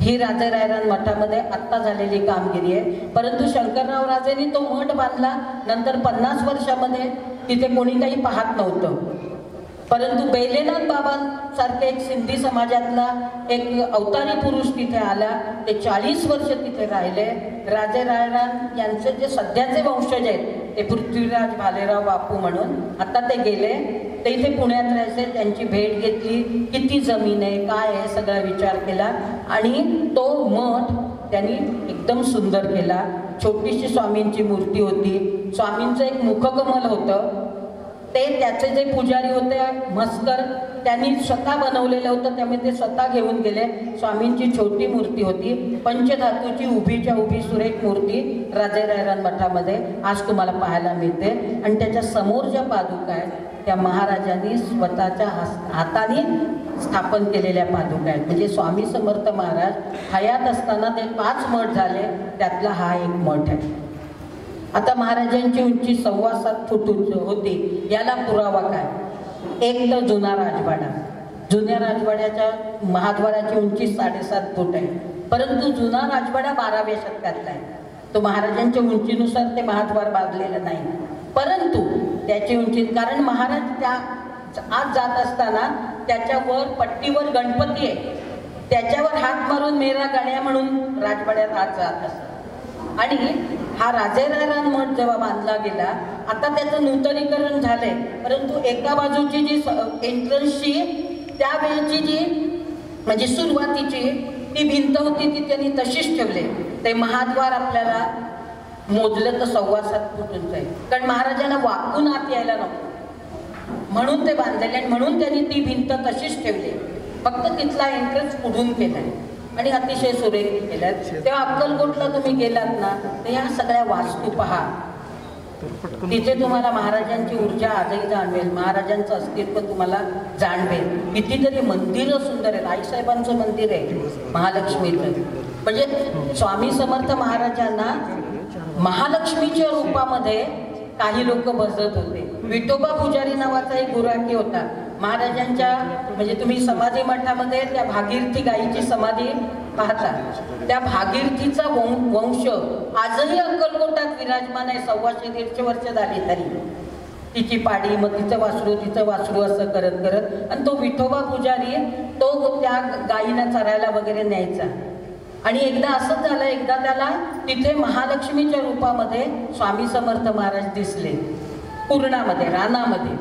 [SPEAKER 2] ही राजे रायरान मठामध्ये आत्ता झालेली कामगिरी आहे. परंतु शंकरराव राजेंनी तो मठ बांधला. नंतर 50 वर्षामध्ये तिथे कोणी काही पाहत नव्हतं. परंतु बेलेनाथ बाबांसारखे एक सिंधी समाजातला एक अवतारी पुरुष तिथे आला. ते 40 वर्ष तिथे राहिले. राजे रायरान यांचे जे सध्याचे वंशज आहेत ते पृथ्वीराज भालेराव बापू म्हणून, आता ते गेले. ते इथे पुण्यात राहायचे. त्यांची भेट घेतली, किती जमीन आहे काय आहे सगळा विचार केला. आणि तो मठ त्यांनी एकदम सुंदर केला. छोटीशी स्वामींची मूर्ती होती. स्वामींचं एक मुखकमल होतं. ते त्याचे जे पुजारी होते मस्कर त्यांनी स्वतः बनवलेलं होतं, त्यामुळे ते स्वतः घेऊन गेले. स्वामींची छोटी मूर्ती होती. पंचधातूची उभीच्या उभी सुरेख मूर्ती राजे रायरान मठामध्ये आज तुम्हाला पाहायला मिळते. आणि त्याच्या समोर ज्या पादुका आहेत त्या महाराजांनी स्वतःच्या हाताने स्थापन केलेल्या पादुका आहेत. म्हणजे स्वामी समर्थ महाराज हयात असताना ते 5 मठ झाले, त्यातला हा एक मठ आहे. आता महाराजांची उंची 7.25 फूट होती. याला पुरावा काय? एक तर जुना राजवाडा. जुन्या राजवाड्याच्या महाद्वाराची उंची 7.5 फूट आहे. परंतु जुना राजवाडा 12व्या शतकातला आहे. तो महाराजांच्या उंचीनुसार ते महाद्वार बांधलेलं नाही. परंतु त्याची उंची, कारण महाराज त्या आत जात असताना त्याच्यावर पट्टीवर गणपती आहे, त्याच्यावर हात मारून मेरा गण्या म्हणून राजवाड्यात आत जात असतात. आणि हा राजे रायरान मठ जेव्हा बांधला गेला, आता त्याचं नूतनीकरण झालंय. परंतु एका बाजूची जी एंट्रन्सची त्यावेळेची जी म्हणजे सुरुवातीची ती भिंत होती ती त्यांनी तशीच ठेवले. ते महाद्वार आपल्याला मोजलं तर 7.25 फूट उंच आहे. कारण महाराजांना वाकून आत यायला नको म्हणून ते बांधलेले. आणि म्हणून त्यांनी ती भिंत तशीच ठेवली. फक्त तिथला एंट्रन्स पुढून केलाय आणि अतिशय सुरेख केल्यात. तेव्हा अक्कलकोटला तुम्ही गेलात ना तर ह्या सगळ्या वास्तू पहा. तिथे तुम्हाला महाराजांची ऊर्जा आजही जाणवेल, महाराजांचं अस्तित्व तुम्हाला जाणवेल. कितीतरी मंदिरं सुंदर आहेत. आईसाहेबांचं मंदिर आहे महालक्ष्मीचं. म्हणजे स्वामी समर्थ महाराजांना महालक्ष्मीच्या रूपामध्ये काही लोक बसत होते. विठोबा पुजारी नावाचा एक गुराखी होता महाराजांच्या. म्हणजे तुम्ही समाधी मठामध्ये त्या भागीरथी गायीची समाधी पाहता. त्या भागीरथीचा वंश आजही अक्कलकोटात विराजमान आहे. 125-150 वर्ष झाली तरी तिची पाडी, मग तिचं वासरू असं करत करत. आणि तो विठोबा पुजारी तो त्या गायींना चरायला वगैरे न्यायचा. आणि एकदा असंच झालं, एकदा त्याला तिथे महालक्ष्मीच्या रूपामध्ये स्वामी समर्थ महाराज दिसले पूर्णामध्ये, रानामध्ये.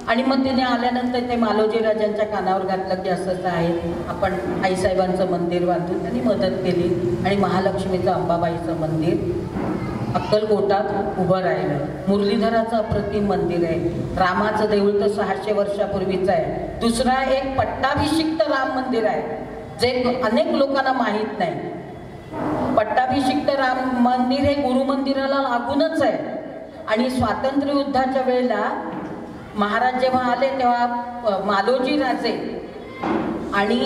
[SPEAKER 2] आणि मग तिने आल्यानंतर ते मालोजी राजांच्या कानावर घातलं की असंच आहे, आपण आईसाहेबांचं मंदिर बांधून त्यांनी मदत केली आणि महालक्ष्मीचं अंबाबाईचं मंदिर अक्कलकोटात उभं राहिलं. मुरलीधराचं अप्रतिम मंदिर आहे. रामाचं देऊळ तर 600 वर्षापूर्वीचं आहे. दुसरा एक पट्टाभिषिक्त राम मंदिर आहे जे अनेक लोकांना माहीत नाही. पट्टाभिषिक्त राम मंदिर हे गुरु मंदिराला लागूनच आहे. आणि स्वातंत्र्य युद्धाच्या वेळेला महाराज जेव्हा आले तेव्हा मालोजी राजे आणि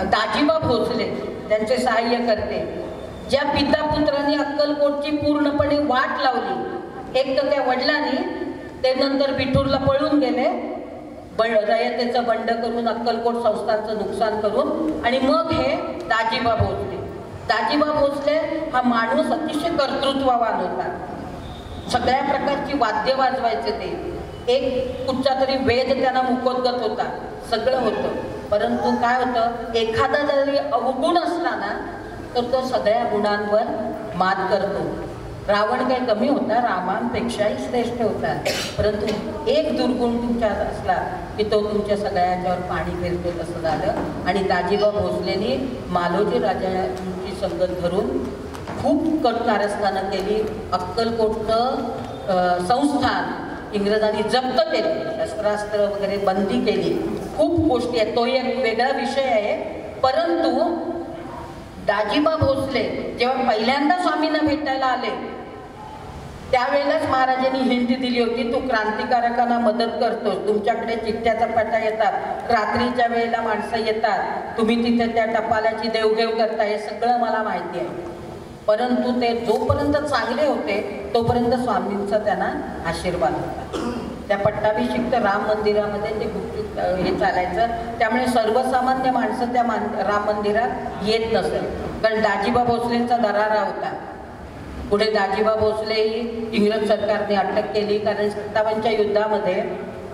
[SPEAKER 2] दाजीबा भोसले त्यांचे सहाय्य करते, ज्या पिता पुत्रांनी अक्कलकोटची पूर्णपणे वाट लावली. एक तर त्या वडिलांनी, ते नंतर बिठूरला पळून गेले, रयतेचं बंड करून अक्कलकोट संस्थांचं नुकसान करून. आणि मग हे दाजीबा भोसले. दाजीबा भोसले हा माणूस अतिशय कर्तृत्ववान होता. सगळ्या प्रकारची वाद्य वाजवायचे ते. एक कुठचा तरी वेद त्यांना मुखोद्गत होता, सगळं होतं. परंतु काय होतं, एखादा जरी अवगुण असला ना तर तो सगळ्या गुणांवर मात करतो. रावण काही कमी होता, रामांपेक्षाही श्रेष्ठ होता. परंतु एक दुर्गुण तुमच्यात असला की तो तुमच्या सगळ्यांच्यावर पाणी फिरतो, तसं झालं. आणि दाजीबा भोसलेंनी मालोजी राजांची संगत धरून खूप कट कारस्थानं केली. अक्कलकोटचं संस्थान इंग्रजांनी जप्त केले, शस्त्रास्त्र वगैरे बंदी केली, खूप गोष्टी आहेत. तो एक वेगळा विषय आहे. परंतु दाजीबा भोसले जेव्हा पहिल्यांदा स्वामींना भेटायला आले त्यावेळेलाच महाराजांनी हिंट दिली होती, तू क्रांतिकारकांना मदत करतोस, तुमच्याकडे चिठ्ठ्याचा पाटा येतात, रात्रीच्या वेळेला माणसं येतात, तुम्ही तिथे त्या टपालाची देवघेव करता, हे सगळं मला माहिती आहे. परंतु ते जोपर्यंत चांगले होते तोपर्यंत स्वामींचा त्यांना आशीर्वाद होता. त्या पट्टाभिषिक्त राम मंदिरामध्ये ते गुपचूप हे चालायचं. त्यामुळे सर्वसामान्य माणसं त्या राम मंदिरात येत नसेल, कारण दाजीबा भोसलेंचा दरारा होता. पुढे दाजीबा भोसलेही इंग्रज सरकारने अटक केली, कारण 57च्या युद्धामध्ये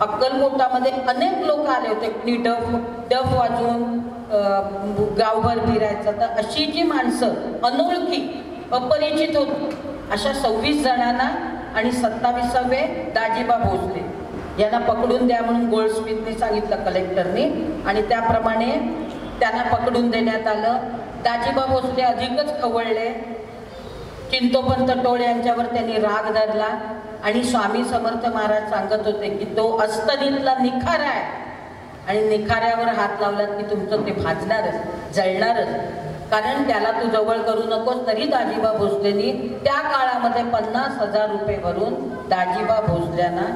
[SPEAKER 2] अक्कलकोटामध्ये अनेक लोक आले होते. कुणी डफ वाजवून गावभर फिरायचं. तर अशी जी माणसं अनोळखी अपरिचित होती, अशा 26 जणांना आणि 27वे दाजीबा भोसले यांना पकडून द्या म्हणून गोल्डस्मिथने सांगितलं कलेक्टरने. आणि त्याप्रमाणे त्यांना पकडून देण्यात आलं. दाजीबा भोसले अधिकच खवळले. चिंतोपंत टोळ यांच्यावर त्यांनी राग धरला. आणि स्वामी समर्थ महाराज सांगत होते की तो अस्तनीतला निखारा आहे आणि निखाऱ्यावर हात लावलात की तुमचं ते भाजणारच, जळणारच, कारण त्याला तू जवळ करू नकोस. तरी दाजीबा भोसलेंनी त्या काळामध्ये 50,000 रुपये भरून दाजीबा भोसल्यांना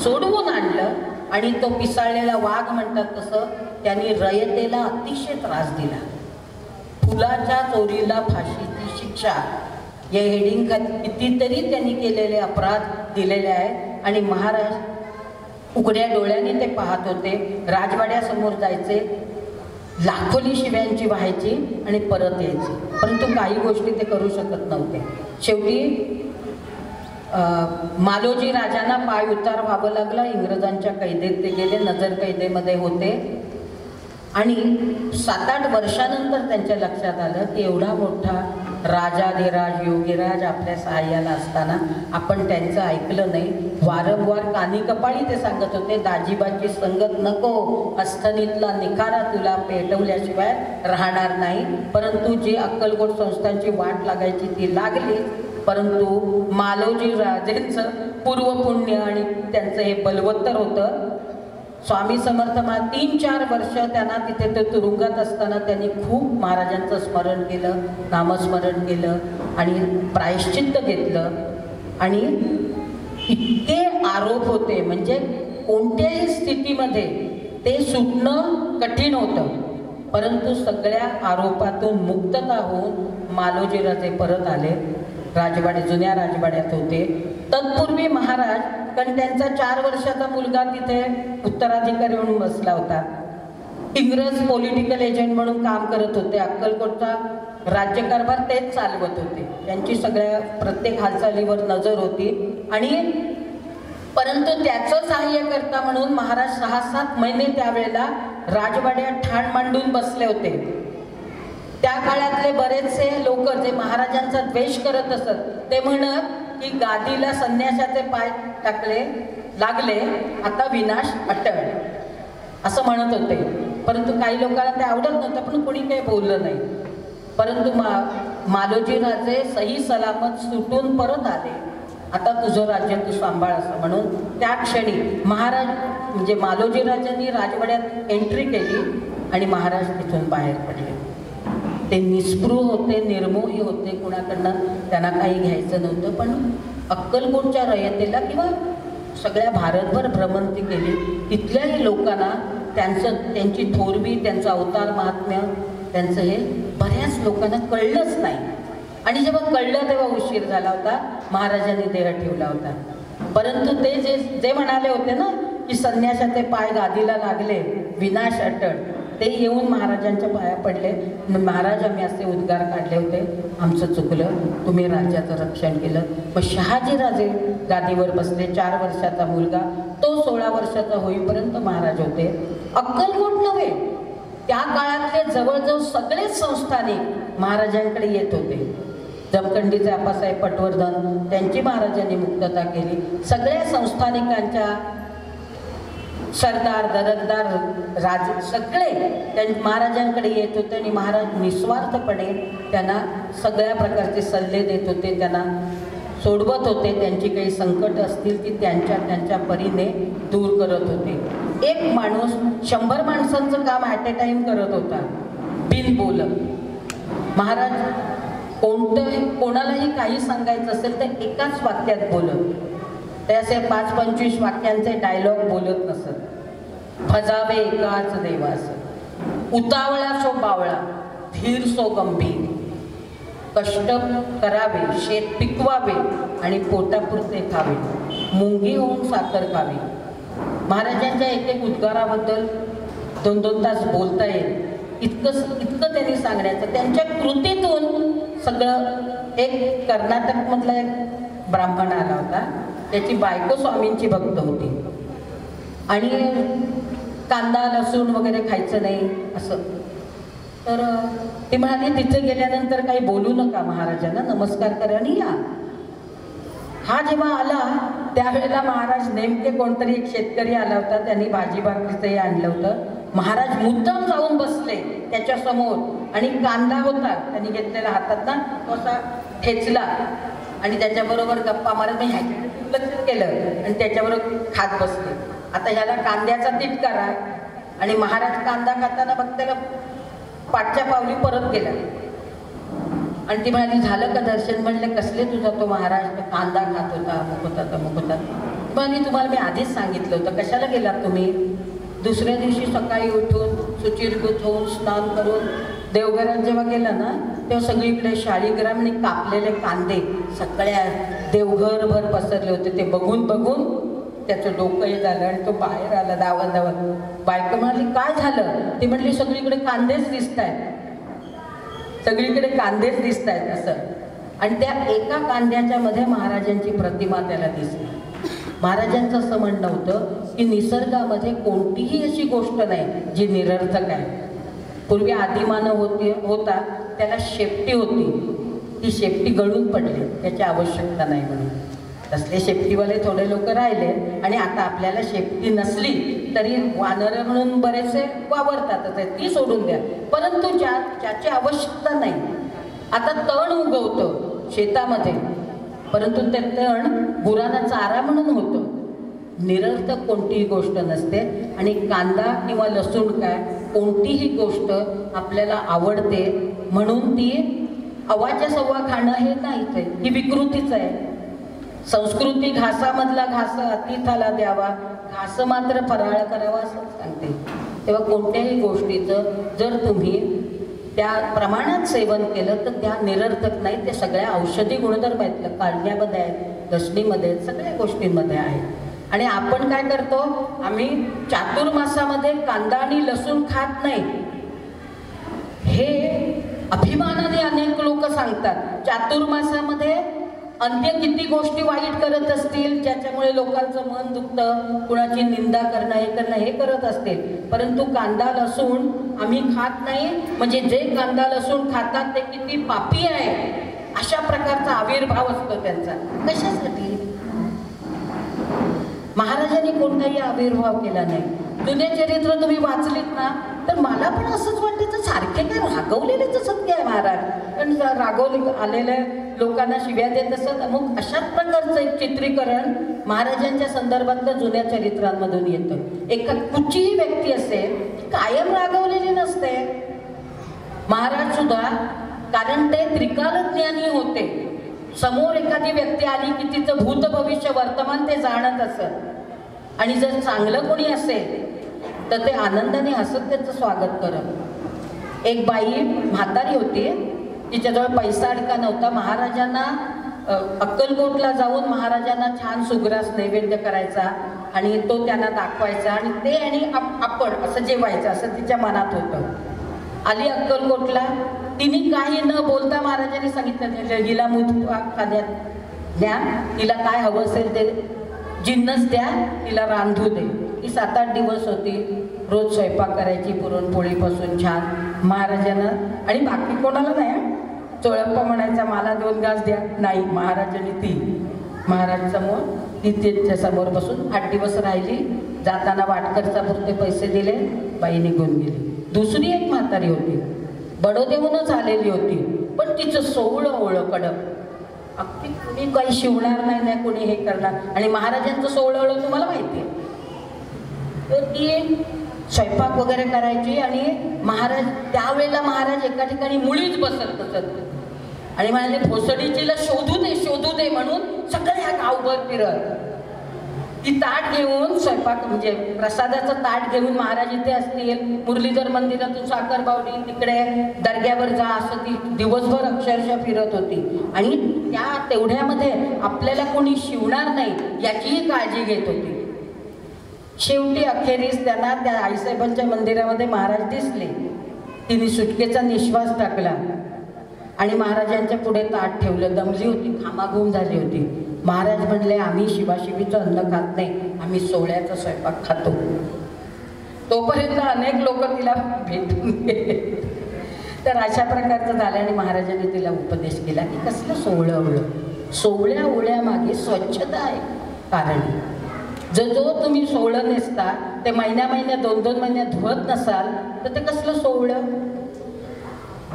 [SPEAKER 2] सोडवून आणलं. आणि तो पिसाळलेला वाघ म्हणतात तसं त्यांनी रयतेला अतिशय त्रास दिला. फुलाच्या चोरीला फाशीची शिक्षा या हेडिंग कितीतरी त्यांनी केलेले अपराध दिलेले आहेत. आणि महाराज उघड्या डोळ्याने ते पाहत होते. राजवाड्यासमोर जायचे, लाखोली शिव्यांची व्हायची आणि परत यायची, परंतु काही गोष्टी ते करू शकत नव्हते. शेवटी मालोजी राजांना पाय उतार व्हावं लागलं. इंग्रजांच्या कैदेत ते गेले, नजर कैदेमध्ये होते. आणि 7-8 वर्षानंतर त्यांच्या लक्षात आलं की एवढा मोठा राजाधिराज योगीराज आपल्या सहाय्याला असताना आपण त्यांचं ऐकलं नाही. वारंवार कानी कपाळी ते सांगत होते, दाजीबाची संगत नको, अस्थनीतला निखारा तुला पेटवल्याशिवाय राहणार नाही. परंतु जी अक्कलकोट संस्थांची वाट लागायची ती लागली. परंतु मालोजी राजेंचं पूर्वपुण्य आणि त्यांचं हे बलवत्तर होतं. स्वामी समर्थ 3-4 वर्ष त्यांना तिथे ते तुरुंगात असताना त्यांनी खूप महाराजांचं स्मरण केलं, नामस्मरण केलं आणि प्रायश्चित्त घेतलं. आणि इतके आरोप होते, म्हणजे कोणत्याही स्थितीमध्ये ते सुटणं कठीण होतं. परंतु सगळ्या आरोपातून मुक्तता होऊन मालोजी राजे परत आले. राजवाडे जुन्या राजवाड्यात होते. तत्पूर्वी महाराज, कारण त्यांचा 4 वर्षाचा मुलगा तिथे उत्तराधिकारी म्हणून बसला होता. इंग्रज पॉलिटिकल एजंट म्हणून काम करत होते. अक्कलकोटचा राज्यकारभार तेच चालवत होते. त्यांची सगळ्या प्रत्येक हालचालीवर नजर होती. आणि परंतु त्याचं सहाय्यकर्ता म्हणून महाराज 6-7 महिने त्यावेळेला राजवाड्यात ठाण मांडून बसले होते. त्या काळातले बरेचसे लोक जे महाराजांचा द्वेष करत असत ते म्हणत की गादीला संन्यासाचे पाय टाकले लागले, आता विनाश अटळ, असं म्हणत होते. परंतु काही लोकांना ते आवडत नव्हतं, पण कोणी काही बोललं नाही. परंतु मालोजी राजे सही सलामत सुटून परत आले. आता तुझं राज्य तू सांभाळ असं म्हणून त्या क्षणी महाराज म्हणजे मालोजी राजांनी राजवाड्यात एंट्री केली आणि महाराज तिथून बाहेर पडले. ते निस्पृह होते, निर्मोही होते, कुणाकडनं त्यांना काही घ्यायचं नव्हतं. पण अक्कलकोटच्या रयतेला किंवा सगळ्या भारतभर भ्रमंती केली. तिथल्याही लोकांना त्यांची थोरवी, त्यांचं अवतार महात्म्य, त्यांचं हे बऱ्याच लोकांना कळलंच नाही. आणि जेव्हा कळलं तेव्हा उशीर झाला होता, महाराजांनी देह ठेवला होता. परंतु ते जे म्हणाले होते ना की संन्यासाचे पाय गादीला लागले, विनाश अटळ, ते येऊन महाराजांच्या पाया पडले. महाराज आम्ही असे उद्गार काढले होते, आमचं चुकलं, तुम्ही राज्याचं रक्षण केलं. मग शहाजी राजे गादीवर बसले. 4 वर्षाचा मुलगा, तो 16 वर्षाचा होईपर्यंत महाराज होते. अक्कलकोट नव्हे, त्या काळातले जवळजवळ सगळेच संस्थानिक महाराजांकडे येत होते. जमखंडीचे आप्पासाहेब पटवर्धन, त्यांची महाराजांनी मुक्तता केली. सगळ्या संस्थानिकांच्या सरदार, दरकदार, राजे सगळे महाराजांकडे येत होते आणि महाराज निस्वार्थपणे त्यांना सगळ्या प्रकारचे सल्ले देत होते, त्यांना सोडवत होते. त्यांची काही संकट असतील ती त्यांच्या परीने दूर करत होते. एक माणूस 100 माणसांचं काम ॲट ए टाईम करत होता, बिन बोलत. महाराज कोणालाही काही सांगायचं असेल तर एकाच वाक्यात बोलत. ते असे 5-25 वाक्यांचे डायलॉग बोलत नसत. भजावे एकाच देवास, उतावळा सो बावळा, धीर सो गंभीर, कष्ट करावे, शेत पिकवावे आणि पोटापुरते खावे, मुंगी होऊन साखर खावी. महाराजांच्या एक उद्गाराबद्दल 2-2 तास बोलता येईल इतकं त्यांनी सांगण्याचं. त्यांच्या कृतीतून सगळं. एक कर्नाटकमधला एक ब्राह्मण आला होता, त्याची बायको स्वामींची भक्त होती आणि कांदा लसूण वगैरे खायचं नाही असं. तर ती म्हणाली तिथे गेल्यानंतर काही बोलू नका, महाराजांना नमस्कार करा आणि या. हा जेव्हा आला त्यावेळेला महाराज नेमके कोणतरी एक शेतकरी आला होता, त्यांनी भाजी भाकरीचंही आणलं होतं. महाराज मुद्दाम जाऊन बसले त्याच्यासमोर आणि कांदा होता त्यांनी घेतलेला हातात ना, तो असा ठेचला आणि त्याच्याबरोबर गप्पा मारत मी लक्ष केलं आणि त्याच्याबरोबर खात बसले. आता ह्याला कांद्याचा तिटकारा आणि महाराज कांदा खाताना बघ त्याला पाठच्या पावली परत गेला आणि ती म्हणाली झालं का दर्शन? म्हणले कसले तुझा तो महाराज कांदा खात होता, अमुक होता. पण तुम्हाला मी आधीच सांगितलं होतं, कशाला गेलात तुम्ही? दुसऱ्या दिवशी सकाळी उठून सुचिरभूत होऊन स्नान करून देवघरात जेव्हा गेला ना तेव्हा सगळीकडे शाळीग्राम आणि कापलेले कांदे सगळ्या देवघरभर पसरले होते. ते बघून त्याचं डोकंही झालं आणि तो बाहेर आला धावत. बायको म्हणाली काय झालं? ती म्हटली सगळीकडे कांदेच दिसत आहेत, सगळीकडे कांदेच दिसत आहेत असं. आणि त्या एका कांद्याच्या मध्ये महाराजांची प्रतिमा त्याला दिसली. महाराजांचं असं म्हणणं होतं की निसर्गामध्ये कोणतीही अशी गोष्ट नाही जी निरर्थक आहे. पूर्वी आदिमानव होता, त्याला शेपटी होती, ती शेपटी गळून पडली, त्याची आवश्यकता नाही म्हणून. तसले शेपटीवाले थोडे लोक राहिले आणि आता आपल्याला शेपटी नसली तरी वानर म्हणून बरेचसे वावरतात, ती सोडून द्या. परंतु ज्याची आवश्यकता नाही, आता तण उगवतं शेतामध्ये, परंतु ते तण गुरांना चारा म्हणून होतं. निरर्थक कोणतीही गोष्ट नसते. आणि कांदा किंवा लसूण काय, कोणतीही गोष्ट आपल्याला आवडते म्हणून ती अवाच्या सव्वा खाणं हे नाहीच आहे, ही विकृतीच आहे. संस्कृती घासामधला घास अतिथाला द्यावा, घास मात्र फराळ करावा असं सांगते. तेव्हा कोणत्याही गोष्टीचं जर तुम्ही त्या प्रमाणात सेवन केलं तर त्या निरर्थक नाही. ते सगळ्या औषधी गुणधर्म आहेत, काढण्यामध्ये आहेत, लसणीमध्ये आहेत, सगळ्या गोष्टींमध्ये आहेत. आणि आपण काय करतो, आम्ही चातुर्मासामध्ये कांदा आणि लसूण खात नाही हे अभिमानाने अनेक लोक सांगतात. चातुर्मासामध्ये अन्य किती गोष्टी वाईट करत असतील ज्याच्यामुळे लोकांचं मन दुखतं, कुणाची निंदा करणं हे करत असतील, परंतु कांदा लसूण आम्ही खात नाही म्हणजे जे कांदा लसूण खातात ते किती पापी आहे अशा प्रकारचा आविर्भाव असतो त्यांचा. कशासाठी? महाराजांनी कोणताही आविर्भाव केला नाही. जुने चरित्र तुम्ही वाचलीत ना तर मला पण असंच वाटायचं सारखे काय रागवलेलेच असत काय महाराज, पण रागवले आलेल्या लोकांना शिव्या देत असत. मग अशाच प्रकारचं एक चित्रीकरण महाराजांच्या संदर्भातलं जुन्या चरित्रांमधून येतं. एका कुठचीही व्यक्ती असेल कायम रागवलेली नसते. महाराज सुद्धा, कारण ते त्रिकालज्ञानी होते. समोर एखादी व्यक्ती आली की तिचं भूत भविष्य वर्तमान ते जाणत असत आणि जर चांगलं कोणी असेल तर ते आनंदाने हसत त्याचं स्वागत करत. एक बाई म्हातारी होती, तिच्याजवळ पैसा अडका नव्हता. महाराजांना अक्कलकोटला जाऊन महाराजांना छान सुग्रास नैवेद्य करायचा आणि तो त्यांना दाखवायचा आणि ते आणि आपण असं जेवायचं असं तिच्या मनात होतं. आली अक्कलकोटला, तिने काही न बोलता महाराजांनी सांगितलं हिला मूत खाण्यात द्या, तिला काय हवं असेल ते जिन्नस द्या, तिला रांधू दे. ती 7-8 दिवस होती, रोज स्वयंपाक करायची पुरणपोळीपासून छान महाराजांना, आणि बाकी कोणाला नाही. चोळप्पा म्हणायचा मला 2 घास द्या, नाही महाराजांनी ती महाराज समोर ती त्याच्या समोर बसून 8 दिवस राहिली. जाताना वाटकरचा पुरते पैसे दिले, बाई निघून गेली. दुसरी एक म्हातारी होती, बडोदेहूनच आलेली होती, पण तिचं सोवळं ओळं कडक, अगदी कुणी काही शिवणार नाही कोणी हे करणार, आणि महाराजांचं सोवळं ओळं तुम्हाला माहिती आहे. तर ती स्वयंपाक वगैरे करायची आणि महाराज त्यावेळेला महाराज एका ठिकाणी मुळीच बसत आणि म्हणाले भोसडीचीला शोधू दे म्हणून सगळ्या गावभर फिरत. ती ताट घेऊन स्वयंपाक म्हणजे प्रसादाचं ताट घेऊन महाराज इथे असतील, मुरलीधर मंदिरातून साखरबावडी तिकडे दर्ग्यावर जा असं ती दिवसभर अक्षरशः फिरत होती. आणि त्या तेवढ्यामध्ये आपल्याला कोणी शिवणार नाही याचीही काळजी घेत होती. शेवटी अखेरीस त्यांना त्या आईसाहेबांच्या मंदिरामध्ये महाराज दिसले. तिने सुटकेचा निश्वास टाकला आणि महाराजांच्या पुढे ताट ठेवलं. दमली होती, घामाघूम झाली होती. महाराज म्हणले आम्ही शिवाशिवीचं अन्न खात नाही, आम्ही सोहळ्याचा स्वयंपाक खातो. तोपर्यंत अनेक लोक तिला भेटून गेले. तर अशा प्रकारचं झालं आणि महाराजांनी तिला उपदेश केला की कसलं सोहळं ओळं, सोहळ्या ओळ्या मागे स्वच्छता आहे. कारण जो तुम्ही सोहळं नेसता ते महिन्या 2-2 महिन्यात धुवत नसाल तर ते कसलं सोहळं.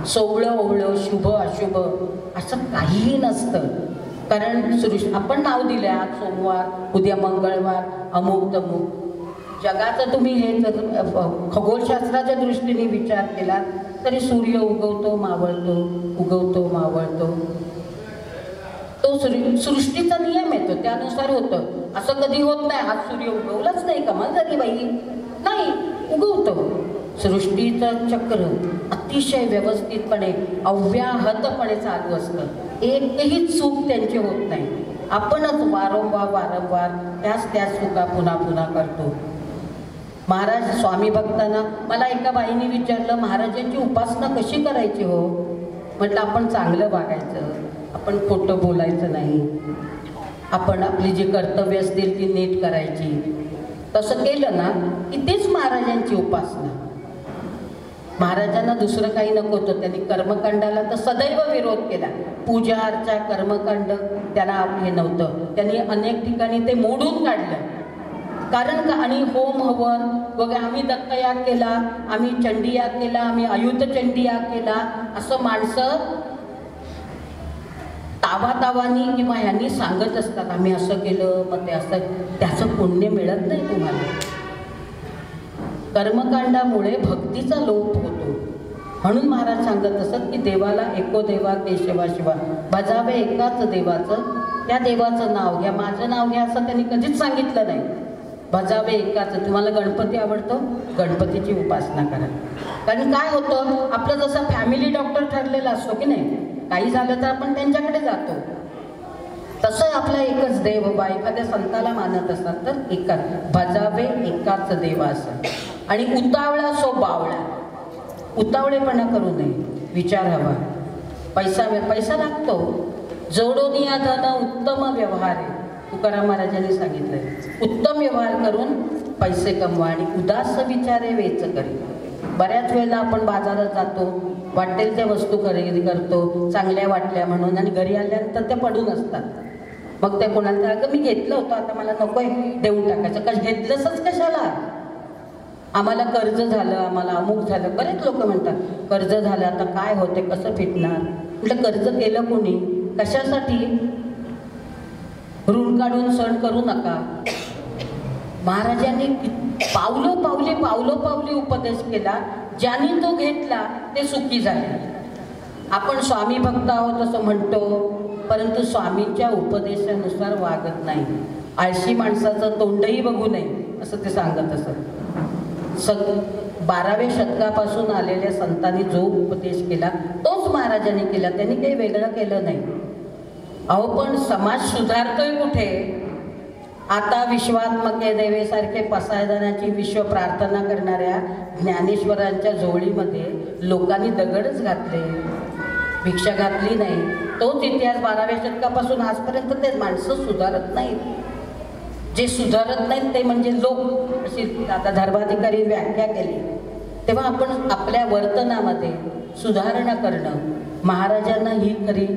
[SPEAKER 2] सोहळं ओवळं शुभ अशुभ असं काहीही नसतं. कारण आपण नाव दिले आज सोमवार, उद्या मंगळवार, अमुक तमुक. जगाचं तुम्ही हे जर खगोलशास्त्राच्या दृष्टीने विचार केला तरी सूर्य उगवतो मावळतो, उगवतो मावळतो. तो सृष्टीचा नियम येतो, त्यानुसार होतं. असं कधी होत नाही आज सूर्य उगवलाच नाही कमाल झाली बाई, नाही, उगवतो. सृष्टीचं चक्र अतिशय व्यवस्थितपणे अव्याहतपणे चालू असतं. एकही चूक त्यांची होत नाही. आपणच वारंवार त्याच चुका पुन्हा करतो. महाराज स्वामी भक्तांना मला एका बाईने विचारलं महाराजांची उपासना कशी करायची हो. म्हटलं आपण चांगलं वागायचं, आपण खोटं बोलायचं नाही, आपण आपली जी कर्तव्य असतील ती नीट करायची. तसं केलं ना की तेच महाराजांची उपासना. महाराजांना दुसरं काही नको होतं. त्यांनी कर्मकांडाला तर सदैव विरोध केला. पूजा अर्चा कर्मकांड त्यांना हे नव्हतं. त्यांनी अनेक ठिकाणी ते मोडून काढलं. कारण का, आणि होम हवन वगैरे आम्ही दत्तयाग केला, आम्ही चंडीयाग केला, आम्ही अयुत चंडीयाग केला असं माणसं तावातावानी किंवा ह्यांनी सांगत असतात. आम्ही असं केलं मग ते असं, त्याचं पुण्य मिळत नाही तुम्हाला. कर्मकांडामुळे भक्तीचा लोप होतो. म्हणून महाराज सांगत असत की देवाला एको देवा केशवा शिवा, भजावे एकाच देवाचं, त्या देवाचं नाव घ्या, माझं नाव घ्या असं त्यांनी कधीच सांगितलं नाही. भजावे एकाच. तुम्हाला गणपती आवडतो, गणपतीची उपासना करा. कारण काय होतं आपलं जसं फॅमिली डॉक्टर ठरलेला असतो की नाही, काही झालं तर आपण त्यांच्याकडे जातो. तसं आपला एकच देव बा, एखाद्या संताला मानत असतात तर एकाच, भजावे एकाच देवा असं. आणि उतावळा सो बावळा, उतावळेपणा करू नये, विचार हवा. पैसा लागतो, जोडोनी या धन उत्तम व्यवहार आहे, तुकाराम महाराजांनी सांगितलंय. उत्तम व्यवहार करून पैसे कमवा आणि उदास विचारे वेच करी. बऱ्याच वेळेला आपण बाजारात जातो, वाटेल त्या वस्तू खरेदी करतो, चांगल्या वाटल्या म्हणून, आणि घरी आल्यानंतर त्या पडून असतात. मग ते कोणाला अगं मी घेतलं होतं, आता मला नको आहे, देऊन टाकायचं. घेतलंसच कशाला? आम्हाला कर्ज झालं, आम्हाला अमुक झालं. बरेच लोक म्हणतात कर्ज झालं, आता काय होते, कसं फिटणार. म्हटलं कर्ज केलं कोणी, कशासाठी? ऋण काढून सण करू नका. महाराजांनी पावलोपावली उपदेश केला. ज्याने तो घेतला ते सुखी झाले. आपण स्वामी भक्त आहोत असं म्हणतो, परंतु स्वामींच्या उपदेशानुसार वागत नाही. आळशी माणसाचं तोंडही बघू नये असं ते सांगत असत. 12व्या शतकापासून आलेल्या संतांनी जो उपदेश केला तोच महाराजांनी केला. त्यांनी काही वेगळं केलं नाही. अहो पण समाज सुधारतोय कुठे? आता विश्वात्मके देवेसारखे पसायदानाची विश्व प्रार्थना करणाऱ्या ज्ञानेश्वरांच्या जोळीमध्ये लोकांनी दगडच घातले, भिक्षा घातली नाही. तोच इतिहास 12व्या शतकापासून आजपर्यंत ते माणसं सुधारत नाहीत. जे सुधारत नाहीत ते म्हणजे लोक, अशी आता धर्माधिकारी व्याख्या केली. तेव्हा आपण आपल्या वर्तनामध्ये सुधारणा करणं, महाराजांना ही खरी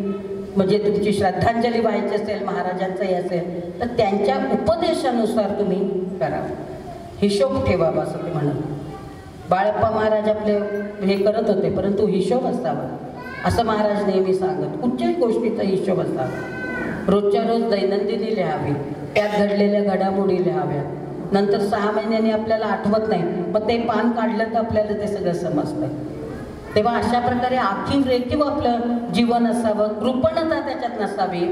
[SPEAKER 2] म्हणजे तुमची श्रद्धांजली व्हायची असेल, महाराजांचंही असेल तर त्यांच्या उपदेशानुसार तुम्ही करावं. हिशोब ठेवावा असं ते म्हणत. बाळप्पा महाराज आपले हे करत होते, परंतु हिशोब असावा असं महाराज नेहमी सांगत. कुठच्याही गोष्टीचा हिशोब असावा. रोजच्या रोज दैनंदिनी लिहावी, त्यात घडलेल्या घडामोडी लिहाव्या. नंतर 6 महिन्यांनी आपल्याला आठवत नाही, मग ते पान काढलं तर आपल्याला ते सगळं समजतं. तेव्हा अशा प्रकारे आखीव रेखीव आपलं जीवन असावं, कृपणता त्याच्यात नसावी.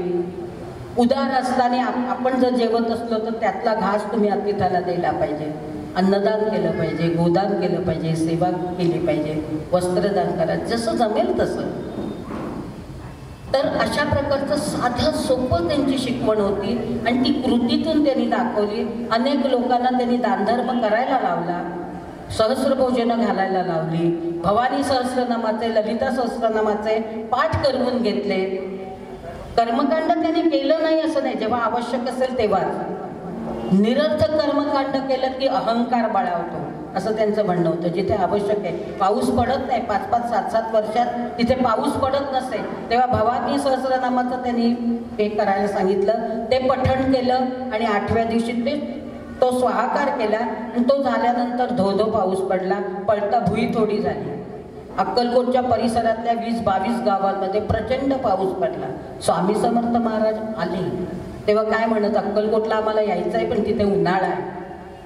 [SPEAKER 2] उदार असताना आपण जर जेवत असलो तर त्यातला घास तुम्ही अतिथाला दिला पाहिजे. अन्नदान केलं पाहिजे, गोदान केलं पाहिजे, सेवा केली पाहिजे, वस्त्रदान करा, जसं जमेल तसं. तर अशा प्रकारचं साधं सोपं त्यांची शिकवण होती आणि ती कृतीतून त्यांनी दाखवली. अनेक लोकांना त्यांनी दानधर्म करायला लावला, सहस्रभोजनं घालायला लावली, भवानी सहस्रनामाचे, ललिता सहस्रनामाचे पाठ करून घेतले. कर्मकांड त्यांनी केलं नाही असं नाही, जेव्हा आवश्यक असेल तेव्हाच. निरर्थक कर्मकांड केलं की अहंकार बळावतो असं त्यांचं म्हणणं होतं. जिथे आवश्यक आहे, पाऊस पडत नाही 5-5, 7-7 वर्षात तिथे पाऊस पडत नसेल तेव्हा भवानी सहस्रनामाचं त्यांनी हे करायला सांगितलं. ते पठण केलं आणि 8व्या दिवशी तो स्वाहाकार केला आणि तो झाल्यानंतर धो पाऊस पडला. पळता भुई थोडी झाली. अक्कलकोटच्या परिसरातल्या 20-22 गावांमध्ये प्रचंड पाऊस पडला. स्वामी समर्थ महाराज आले तेव्हा काय म्हणत, अक्कलकोटला आम्हाला यायचं आहे पण तिथे उन्हाळा आहे.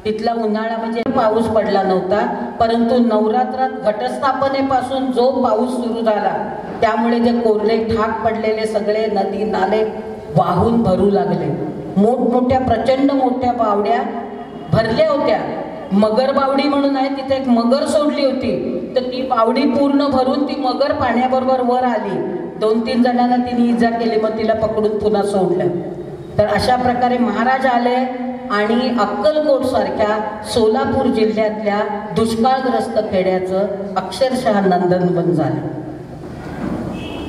[SPEAKER 2] तिथला उन्हाळा म्हणजे पाऊस पडला नव्हता, परंतु नवरात्रात घटस्थापनेपासून जो पाऊस सुरू झाला त्यामुळे जे कोरडे ठाक पडलेले सगळे नदी नाले वाहून भरू लागले. मोठमोठ्या प्रचंड मोठ्या बावड्या भरल्या होत्या. मगर बावडी म्हणून आहे, तिथे एक मगर सोडली होती, तर ती बावडी पूर्ण भरून ती मगर पाण्याबरोबर वर आली. 2-3 जणांना तिने इजा केली, मग तिला पकडून पुन्हा सोडलं. तर अशा प्रकारे महाराज आले आणि अक्कलकोट सारख्या सोलापूर जिल्ह्यातल्या दुष्काळग्रस्त खेड्याचं अक्षरशः नंदनवन झालं.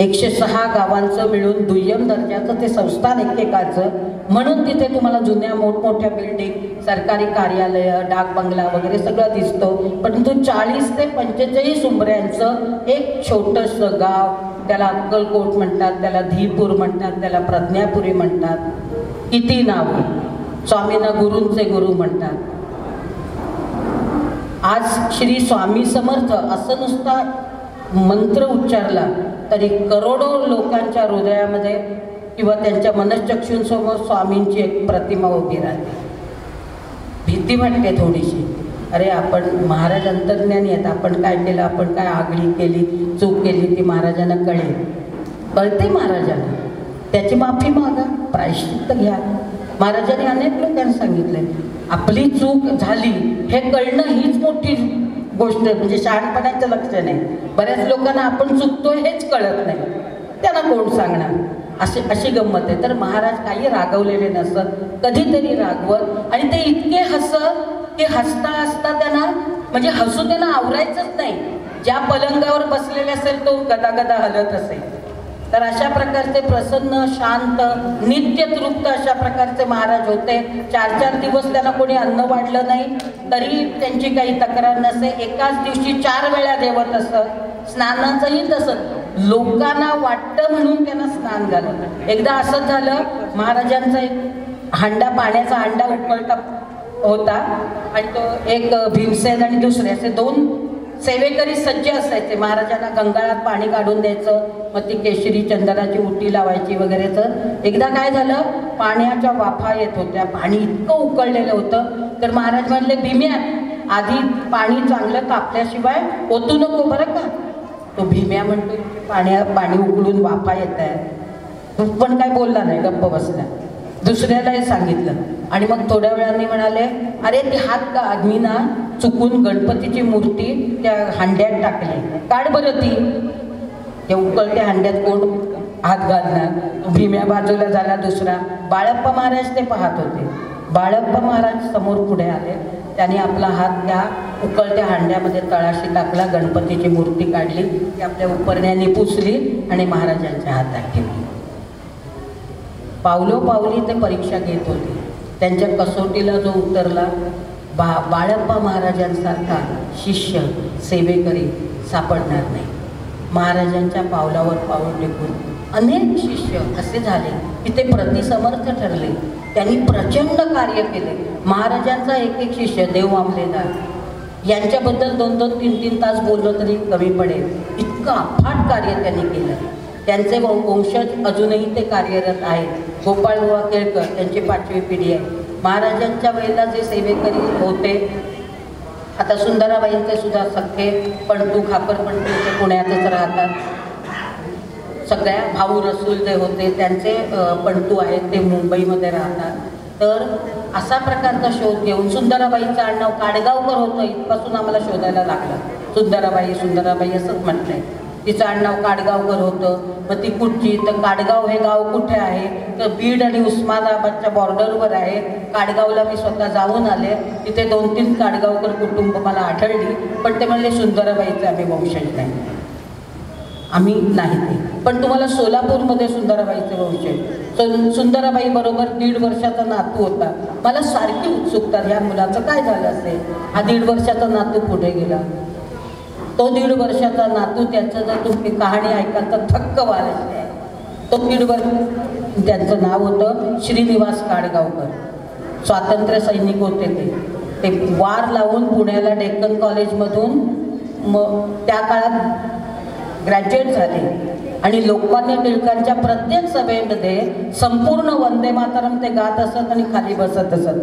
[SPEAKER 2] 106 गावांचं मिळून दुय्यम दर्जाचं ते संस्थान एकेकाचं. म्हणून तिथे तुम्हाला जुन्या मोठमोठ्या बिल्डिंग, सरकारी कार्यालय, डाक बंगला वगैरे सगळं दिसतो. परंतु 40 ते 45 उंबऱ्यांचं एक छोटंसं गाव, त्याला अक्कलकोट म्हणतात, त्याला धीपूर म्हणतात, त्याला प्रज्ञापुरी म्हणतात. किती नावं. स्वामींना गुरूंचे गुरु म्हणतात. आज श्री स्वामी समर्थ असं नुसता मंत्र उच्चारला तरी करोडो लोकांच्या हृदयामध्ये किंवा त्यांच्या मनश्चक्षूंसमोर स्वामींची एक प्रतिमा उभी राहते. भीती वाटते थोडीशी. अरे आपण महाराज अंतर्ज्ञानी आहेत, आपण काय केलं, आपण काय आगळी केली, चूक केली ती महाराजांना कळते. महाराजांना त्याची माफी मागा, प्रायश्चित्त घ्या. महाराजांनी अनेक लोकांना सांगितलंय आपली चूक झाली हे कळणं हीच मोठी गोष्ट, म्हणजे शहाणपणाचं लक्ष नाही. बऱ्याच लोकांना आपण चुकतोय हेच कळत नाही, त्यांना कोण सांगणार. अशी गंमत आहे. तर महाराज काही रागवलेले नसत, कधीतरी रागवत. आणि ते इतके हसत की हसता हसता त्यांना म्हणजे हसू त्यांना आवरायचंच नाही. ज्या पलंगावर बसलेले असेल तो गदागदा हलत असेल. तर अशा प्रकारचे प्रसन्न, शांत, नित्यतृप्त अशा प्रकारचे महाराज होते. 4-4 दिवस त्यांना कोणी अन्न वाढलं नाही तरी त्यांची काही तक्रार नसे. एकाच दिवशी 4 वेळा जेवत असत. स्नानाचंही तसंच, लोकांना वाटतं म्हणून त्यांना स्नान झालं. एकदा असंच झालं, महाराजांचा एक हांडा, पाण्याचा हांडा उकळता होता आणि तो एक भीमसेन आणि दुसरे असे 2 सेवेकरी सज्ज असायचे. महाराजांना गंगाळात पाणी काढून द्यायचं, मग ती केशरी चंदनाची उटी लावायची वगैरेचं. एकदा काय झालं, पाण्याच्या वाफा येत होत्या, पाणी इतकं उकळलेलं होतं. तर महाराज म्हणले, भीम्या आधी पाणी चांगलं तापल्याशिवाय ओतू नको बरं का. तो भीम्या म्हणतो, पाणी उकळून वाफा येत आहे. पण काय बोलला नाही, गप्प बसला. दुसऱ्यालाही सांगितलं आणि मग थोड्या वेळाने म्हणाले, अरे ती हात मी ना चुकून गणपतीची मूर्ती त्या हांड्यात टाकली, काढ बरं ती. त्या उकळत्या हांड्यात कोण हात घालणार. भीम्या बाजूला झाला. दुसरा बाळप्पा महाराज ते पाहत होते. बाळप्पा महाराज समोर पुढे आले. त्याने आपला हात त्या उकळत्या हांड्यामध्ये तळाशी टाकला, गणपतीची मूर्ती काढली, ती आपल्या उपरण्याने पुसली आणि महाराजांच्या हातात ठेवली. पावलोपावली ते परीक्षा घेत होते. त्यांच्या कसोटीला जो उतरला, बाळप्पा महाराजांसारखा शिष्य, सेवेकरी सापडणार नाही. महाराजांच्या पावलावर पाऊल टेकून अनेक शिष्य असे झाले की ते प्रतिसमर्थ ठरले. त्यांनी प्रचंड कार्य केले. महाराजांचा एक शिष्य देव आंबलेदार यांच्याबद्दल 2-2, 3-3 तास बोललो तरी कमी पडेल, इतकं अफाट कार्य त्यांनी केलं. त्यांचे वंशज अजूनही ते कार्यरत आहेत. गोपाळबुवा केळकर त्यांची 5वी पिढी आहे. महाराजांच्या वेळेला जे सेवेकरी होते, आता सुंदराबाईंचे सुद्धा सख्खे पंटू, खापर पंटू ते पुण्यातच राहतात. सगळ्या भाऊ रसूल जे होते त्यांचे पंटू आहेत, ते मुंबईमध्ये राहतात. तर असा प्रकारचा शोध घेऊन सुंदराबाईंचं आडनाव काडगावकर होतं, इथपासून आम्हाला शोधायला लागलं. सुंदराबाई असंच म्हटलंय. तिचं आडनाव काडगावकर होतं. मग ती कुठची, तर काडगाव हे गाव कुठे आहे, तर बीड आणि उस्मानाबादच्या बॉर्डरवर आहे. काडगावला मी स्वतः जाऊन आले. तिथे 2-3 काडगावकर कुटुंब मला आढळली, पण ते म्हणले सुंदराबाईचे आम्ही वंशज नाही, आम्ही नाही ते. पण तुम्हाला सोलापूरमध्ये सुंदराबाईचे वंशज. सुंदराबाई बरोबर 1.5 वर्षाचा नातू होता. मला सारखी उत्सुकता, ह्या मुलाचं काय झालं असेल. हा 1.5 वर्षाचा नातू पुढे गेला. तो 1.5 वर्षाचा नातू, त्याचं जर तुम्ही कहाणी ऐकाल तर थक्क व्हाल. तो 1.5 वर्ष, त्यांचं नाव होतं श्रीनिवास काडगावकर. स्वातंत्र्य सैनिक होते ते वार लावून पुण्याला डेक्कन कॉलेजमधून मग त्या काळात ग्रॅज्युएट झाले आणि लोकमान्य टिळकांच्या प्रत्येक सभेमध्ये संपूर्ण वंदे मातरम ते गात असत आणि खाली बसत असत.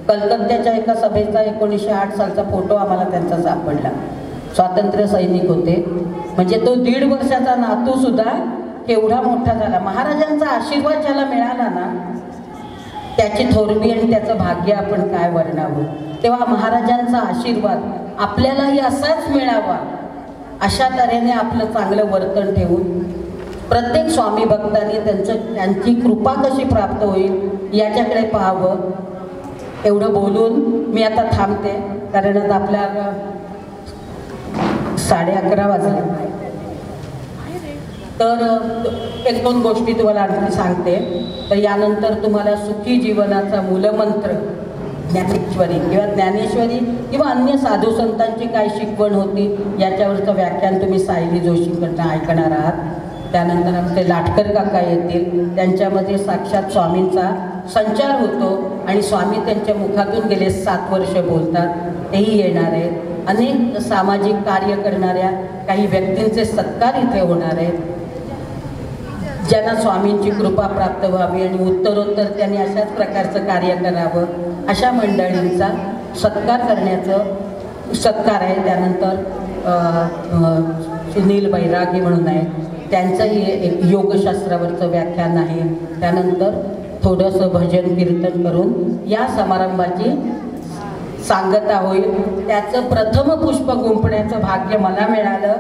[SPEAKER 2] कलकत्त्याच्या एका सभेचा 1908 सालचा फोटो आम्हाला त्यांचा सापडला. स्वातंत्र्य सैनिक होते. म्हणजे तो 1.5 वर्षाचा नातू सुद्धा केवढा मोठा झाला. महाराजांचा आशीर्वाद ज्याला मिळाला ना, त्याची थोरवी आणि त्याचं भाग्य आपण काय वर्णावं. तेव्हा महाराजांचा आशीर्वाद आपल्यालाही असाच मिळावा, अशा तऱ्हेने आपलं चांगलं वर्तन ठेवून प्रत्येक स्वामी भक्तांनी त्यांची कृपा कशी प्राप्त होईल याच्याकडे पाहावं. एवढं बोलून मी आता थांबते, कारण आता आपल्याला 11:30 वाजले. तर 1-2 गोष्टी तुम्हाला आणखी सांगते. तर यानंतर तुम्हाला सुखी जीवनाचा मूलमंत्र ज्ञानेश्वरी किंवा अन्य साधू संतांची काय शिकवण होती याच्यावरचं व्याख्यान तुम्ही सायली जोशीकडनं ऐकणार आहात. त्यानंतर आमचे लाटकर काका येतील, त्यांच्यामध्ये साक्षात स्वामींचा संचार होतो आणि स्वामी त्यांच्या मुखातून गेले 7 वर्ष बोलतात, तेही येणार आहेत. अनेक सामाजिक कार्य करणाऱ्या काही व्यक्तींचे सत्कार इथे होणार आहेत, ज्यांना स्वामींची कृपा प्राप्त व्हावी आणि उत्तरोत्तर त्यांनी अशाच प्रकारचं कार्य करावं, अशा मंडळींचा सत्कार आहे. त्यानंतर सुनील बैरागी म्हणून आहे, त्यांचंही एक योगशास्त्रावरचं व्याख्यान आहे. त्यानंतर थोडंसं भजन कीर्तन करून या समारंभाची सांगता होईल. त्याचं प्रथम पुष्प गुंफण्याचं भाग्य मला मिळालं.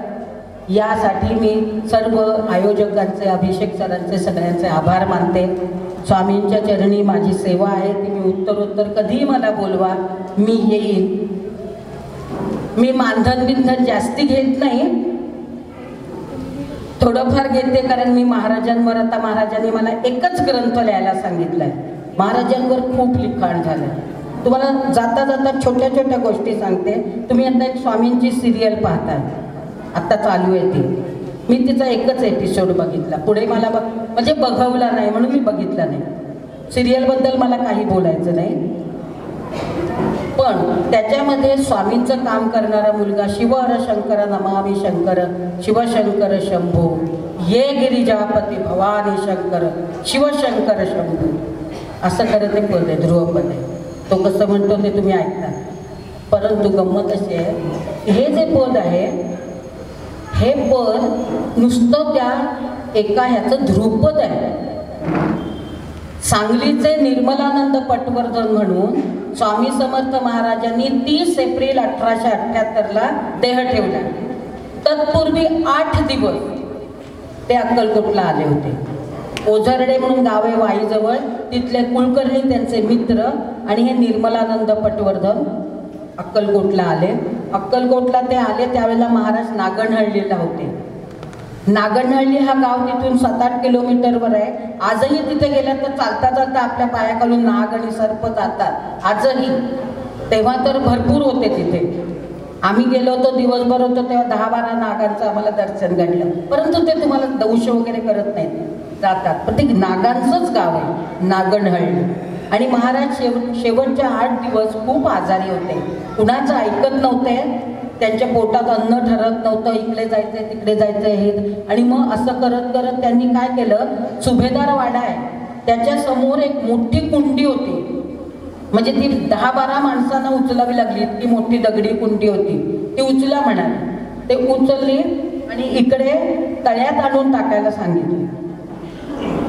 [SPEAKER 2] यासाठी मी सर्व आयोजकांचे, अभिषेक सरांचे, सगळ्यांचे आभार मानते. स्वामींच्या चरणी माझी सेवा आहे, ती मी उत्तरोत्तर कधीही मला बोलवा, मी येईल. मी मानधन बिंधन जास्ती घेत नाही, थोडंफार घेते, कारण मी महाराजांवर, आता महाराजांनी मला एकच ग्रंथ लिहायला सांगितलाय. महाराजांवर खूप लिखाण झालं. तुम्हाला जाता जाता छोट्या छोट्या गोष्टी सांगते. तुम्ही आता एक स्वामींची सिरियल पाहताय, आत्ता चालू आहे ती. मी तिचा एकच एपिसोड बघितला, पुढे मला म्हणजे बघवला नाही म्हणून मी बघितला नाही. सिरियलबद्दल मला काही बोलायचं नाही, पण त्याच्यामध्ये स्वामींचं काम करणारा मुलगा शिवहर शंकर नमामि शंकर शिवशंकर शंभो ये गिरिजापती भवानी शंकर शिवशंकर शंभो असं करत ते पद आहे, ध्रुवपद आहे. तो कसं म्हणतो ते तुम्ही ऐकता. परंतु गंमत अशी आहे, हे जे पद आहे हे पद नुसतं त्या एका ह्याचं ध्रुवपद आहे. सांगलीचे निर्मलानंद पटवर्धन म्हणून स्वामी समर्थ महाराजांनी 30 एप्रिल 1878ला देह ठेवला. तत्पूर्वी 8 दिवस ते अक्कलकोटला आले होते. ओझरडे म्हणून गाव आहे वाईजवळ, तिथले कुलकर्णी त्यांचे मित्र आणि हे निर्मलानंद पटवर्धन अक्कलकोटला आले. अक्कलकोटला ते आले त्यावेळेला महाराज नागणहळ्लीला होते. नागणहळ्ली हा गाव तिथून 7-8 किलोमीटरवर आहे. आजही तिथे गेलं तर चालता चालता आपल्या पायाखालून नाग आणि सर्प जातात आजही. तेव्हा तर भरपूर होते तिथे. आम्ही गेलो होतो, दिवसभर होतो, तेव्हा 10-12 नागांचं आम्हाला दर्शन घडलं. परंतु ते तुम्हाला दंश वगैरे करत नाहीत, जातात. पण ते नागांचंच गाव आहे नागणहळ्ली. आणि महाराज शेवटच्या 8 दिवस खूप आजारी होते. कुणाचं ऐकत नव्हते, त्यांच्या पोटात अन्न ठरत नव्हतं, इकडे जायचंय तिकडे जायचंय हे. आणि मग असं करत करत त्यांनी काय केलं, सुभेदार वाडा आहे त्याच्यासमोर एक मोठी कुंडी होती, म्हणजे ती 10-12 माणसांना उचलावी लागली, इतकी मोठी दगडी कुंडी होती. ती उचला म्हणाली, ते उचलली आणि इकडे तळ्यात आणून टाकायला सांगितली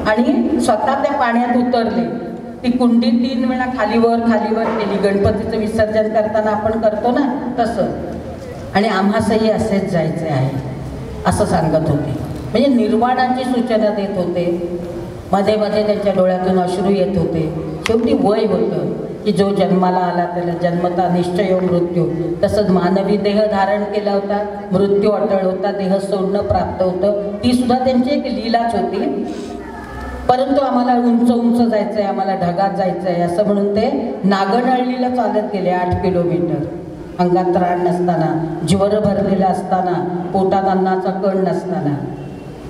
[SPEAKER 2] आणि स्वतः त्या पाण्यात उतरले. ती कुंडी 3 वेळा खालीवर खालीवर केली, गणपतीचं विसर्जन करताना आपण करतो ना तसं. आणि आम्हासही असेच जायचे आहे असं सांगत होते. म्हणजे निर्वाणाची सूचना देत होते. मध्ये मध्ये त्यांच्या डोळ्यातून अश्रू येत होते. शेवटी वय होतं की जो जन्माला आला त्याला जन्मता निश्चय मृत्यू. तसंच मानवी देह धारण केला होता, मृत्यू अटळ होता, देह सोडणं प्राप्त होतं. ती सुद्धा त्यांची एक लीलाच होती. परंतु आम्हाला उंच उंच जायचं आहे, आम्हाला ढगात जायचं आहे असं म्हणून ते नागणहळ्लीला चालत गेले 8 किलोमीटर. अंगात त्राण नसताना, ज्वर भरलेला असताना, पोटात अन्नाचा कण नसताना.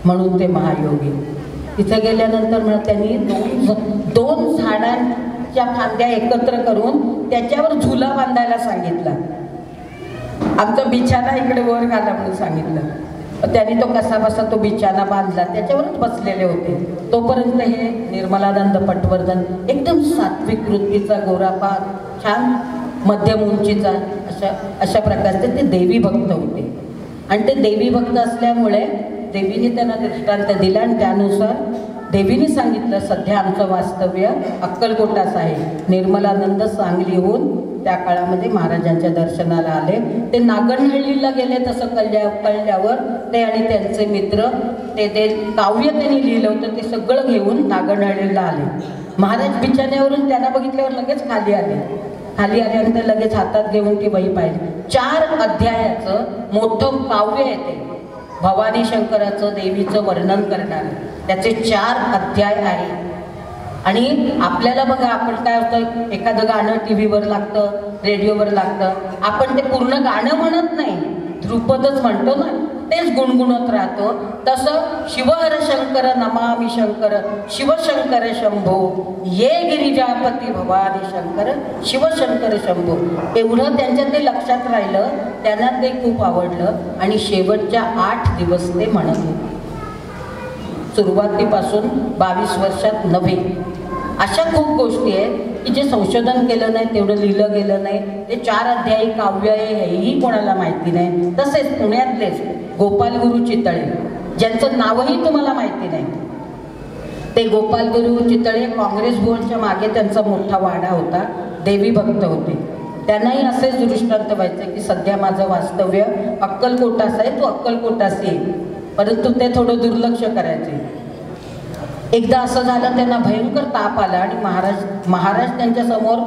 [SPEAKER 2] म्हणून ते महायोगी. तिथे गेल्यानंतर त्यांनी दोन झाडांच्या फांद्या एकत्र करून त्याच्यावर झुला बांधायला सांगितला. आमचा बिछाना इकडे वर घाला म्हणून सांगितलं. त्यांनी तो कसा बसा तो बिछाना बांधला, त्याच्यावरच बसलेले होते. तोपर्यंत हे निर्मलानंद पटवर्धन एकदम सात्विक वृत्तीचा, गोरापात, छान मध्यम उंचीचा, अशा प्रकारचे ते देवी भक्त होते. आणि ते देवी भक्त असल्यामुळे देवीने त्यांना दृष्टांत दिला आणि त्यानुसार देवीने सांगितलं, सध्या आमचं वास्तव्य अक्कलकोटाच आहे. निर्मलानंद सांगलीहून त्या काळामध्ये महाराजांच्या दर्शनाला आले. ते नागणहळ्लीला गेले तसं कळल्यावर ते आणि त्यांचे मित्र ते काव्य त्यांनी लिहिलं होतं ते सगळं घेऊन नागणहळ्लीला आले. महाराज बिछाण्यावरून त्यांना बघितल्यावर लगेच खाली आल्यानंतर लगेच हातात घेऊन ती वही पाहिली. 4 अध्यायाचं मोठं काव्य आहे ते, भवानी शंकराचं देवीचं वर्णन करणारं. त्याचे 4 अध्याय आहे. आणि आपल्याला बघा, आपण काय होतं, एखादं गाणं टीव्हीवर लागतं, रेडिओवर लागतं, आपण ते पूर्ण गाणं म्हणत नाही, ध्रुपदच म्हणतो ना, तेच गुणगुणत राहतो. तसं शिवहर शंकर नमामि शंकर शिवशंकर शंभो ये गिरिजापती भवानी शंकर शिवशंकर शंभो. एवढं त्यांच्या ते लक्षात राहिलं, त्यांना ते खूप आवडलं आणि शेवटच्या 8 दिवस ते म्हणत होते. सुरुवातीपासून 22 वर्षात नव्हे. अशा खूप गोष्टी आहेत की जे संशोधन केलं नाही, तेवढं लिहिलं गेलं नाही. ते 4 अध्यायी काव्य आहे हेही कोणाला माहिती नाही. तसेच पुण्यातलेच गोपालगुरू चितळे, ज्यांचं नावही तुम्हाला माहिती नाही, ते गोपालगुरू चितळे काँग्रेस भवनच्या मागे त्यांचा मोठा वाडा होता, देवी भक्त होते. त्यांनाही असेच दृष्टांत व्हायचे की सध्या माझं वास्तव्य अक्कलकोटास आहे, तू अक्कलकोटास ये. परंतु ते थोडं दुर्लक्ष करायचे. एकदा असं झालं, त्यांना भयंकर ताप आला आणि महाराज त्यांच्या समोर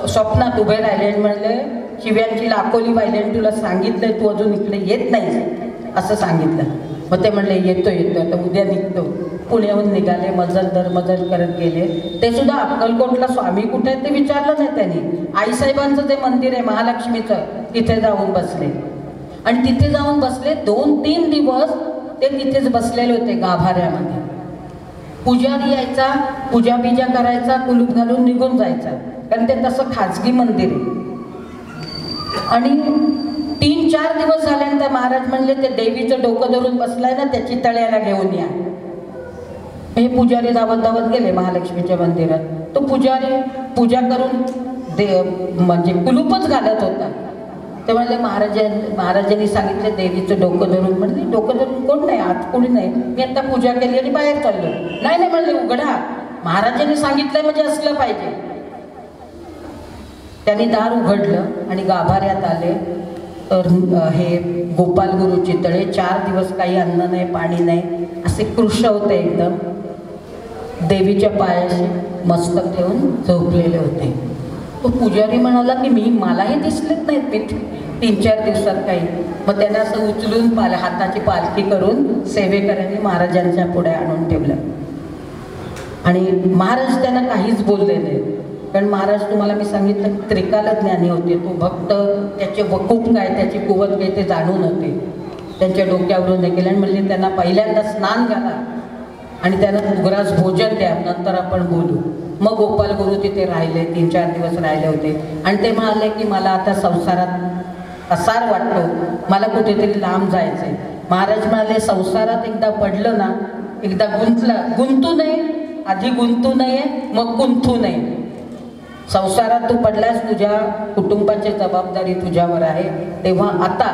[SPEAKER 2] स्वप्नात उभे राहिले आणि म्हणले, शिव्यांची लाकोली वाहिली आणि तुला सांगितलंय, तू अजून इकडे येत नाहीस असं सांगितलं. मग ते म्हणले येतो आता उद्या निघतो. पुण्याहून निघाले, मजल दर मजल करत गेले. ते सुद्धा अक्कलकोटला स्वामी कुठे आहेत ते विचारलं नाही त्यांनी. आईसाहेबांचं जे मंदिर आहे महालक्ष्मीचं, तिथे जाऊन बसले. आणि तिथे जाऊन बसले 2-3 दिवस ते तिथेच बसलेले होते गाभाऱ्यामध्ये. पुजारी यायचा, पूजा बिजा करायचा, कुलूप घालून निघून जायचा, कारण ते तसं खाजगी मंदिर आहे. आणि 3-4 दिवस झाल्यानंतर महाराज म्हणले ते देवीचं डोकं धरून बसलाय ना, त्याची तळ्याला घेऊन या. हे पुजारी धावत धावत गेले महालक्ष्मीच्या मंदिरात. तो पुजारी पूजा करून म्हणजे कुलूपच घालत होता. ते म्हणले महाराजांनी सांगितले देवीचं डोकं धरून. म्हणजे डोकं धरून कोण नाही, आत कोणी नाही, मी आता पूजा केली आणि बाहेर चाललो. नाही म्हणले उघडा, महाराजांनी सांगितलंय म्हणजे असलं पाहिजे. त्यांनी दार उघडलं आणि गाभाऱ्यात आले. तर हे गोपाल गुरु चितळे 4 दिवस काही अन्न नाही, पाणी नाही, असे कृश होते एकदम. देवीच्या पायाशी मस्तक ठेवून झोपलेले होते. तो पुजारी म्हणाला की मलाही दिसलेच नाहीत मी 3-4 दिवसात काही. मग त्यांना असं उचलून हाताची पालखी करून सेवेकऱ्यांनी महाराजांच्या पुढे आणून ठेवलं. आणि महाराज त्यांना काहीच बोलले नाही, कारण महाराज तुम्हाला मी सांगितलं त्रिकाल ज्ञानी होते. तो भक्त, त्याचे वकूफ काय, त्याची कुवत काय ते जाणून होते. त्यांच्या डोक्यावरून हे केलं आणि म्हणले त्यांना पहिल्यांदा स्नान घाला आणि त्यांना उग्रास भोजन द्या, नंतर आपण बोलू. मग गोपाल गुरु तिथे राहिले, 3-4 दिवस राहिले होते. आणि ते म्हणाले की मला आता संसारात असार वाटतो, मला कुठेतरी लांब जायचंय. महाराज म्हणाले संसारात एकदा पडलं ना, एकदा गुंतू नये, आधी गुंतू नये मग गुंतू नये. संसारात तू पडल्यास तुझ्या कुटुंबाची जबाबदारी तुझ्यावर आहे, तेव्हा आता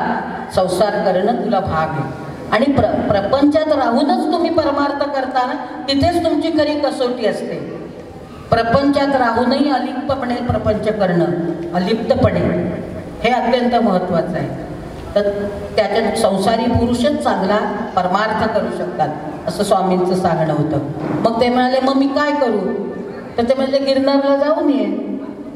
[SPEAKER 2] संसार करणं तुला भाग आहे. आणि प्रपंचात राहूनच तुम्ही परमार्थ करता ना, तिथेच तुमची खरी कसोटी असते. प्रपंचात राहूनही अलिप्तपणे प्रपंच करणं, अलिप्तपणे, हे अत्यंत महत्त्वाचं आहे. तर त्याच्यात संसारी पुरुषच चांगला परमार्थ करू शकतात असं स्वामींचं सांगणं होतं. मग ते म्हणाले मग मी काय करू? तर ते म्हणले गिरनारला जाऊन ये.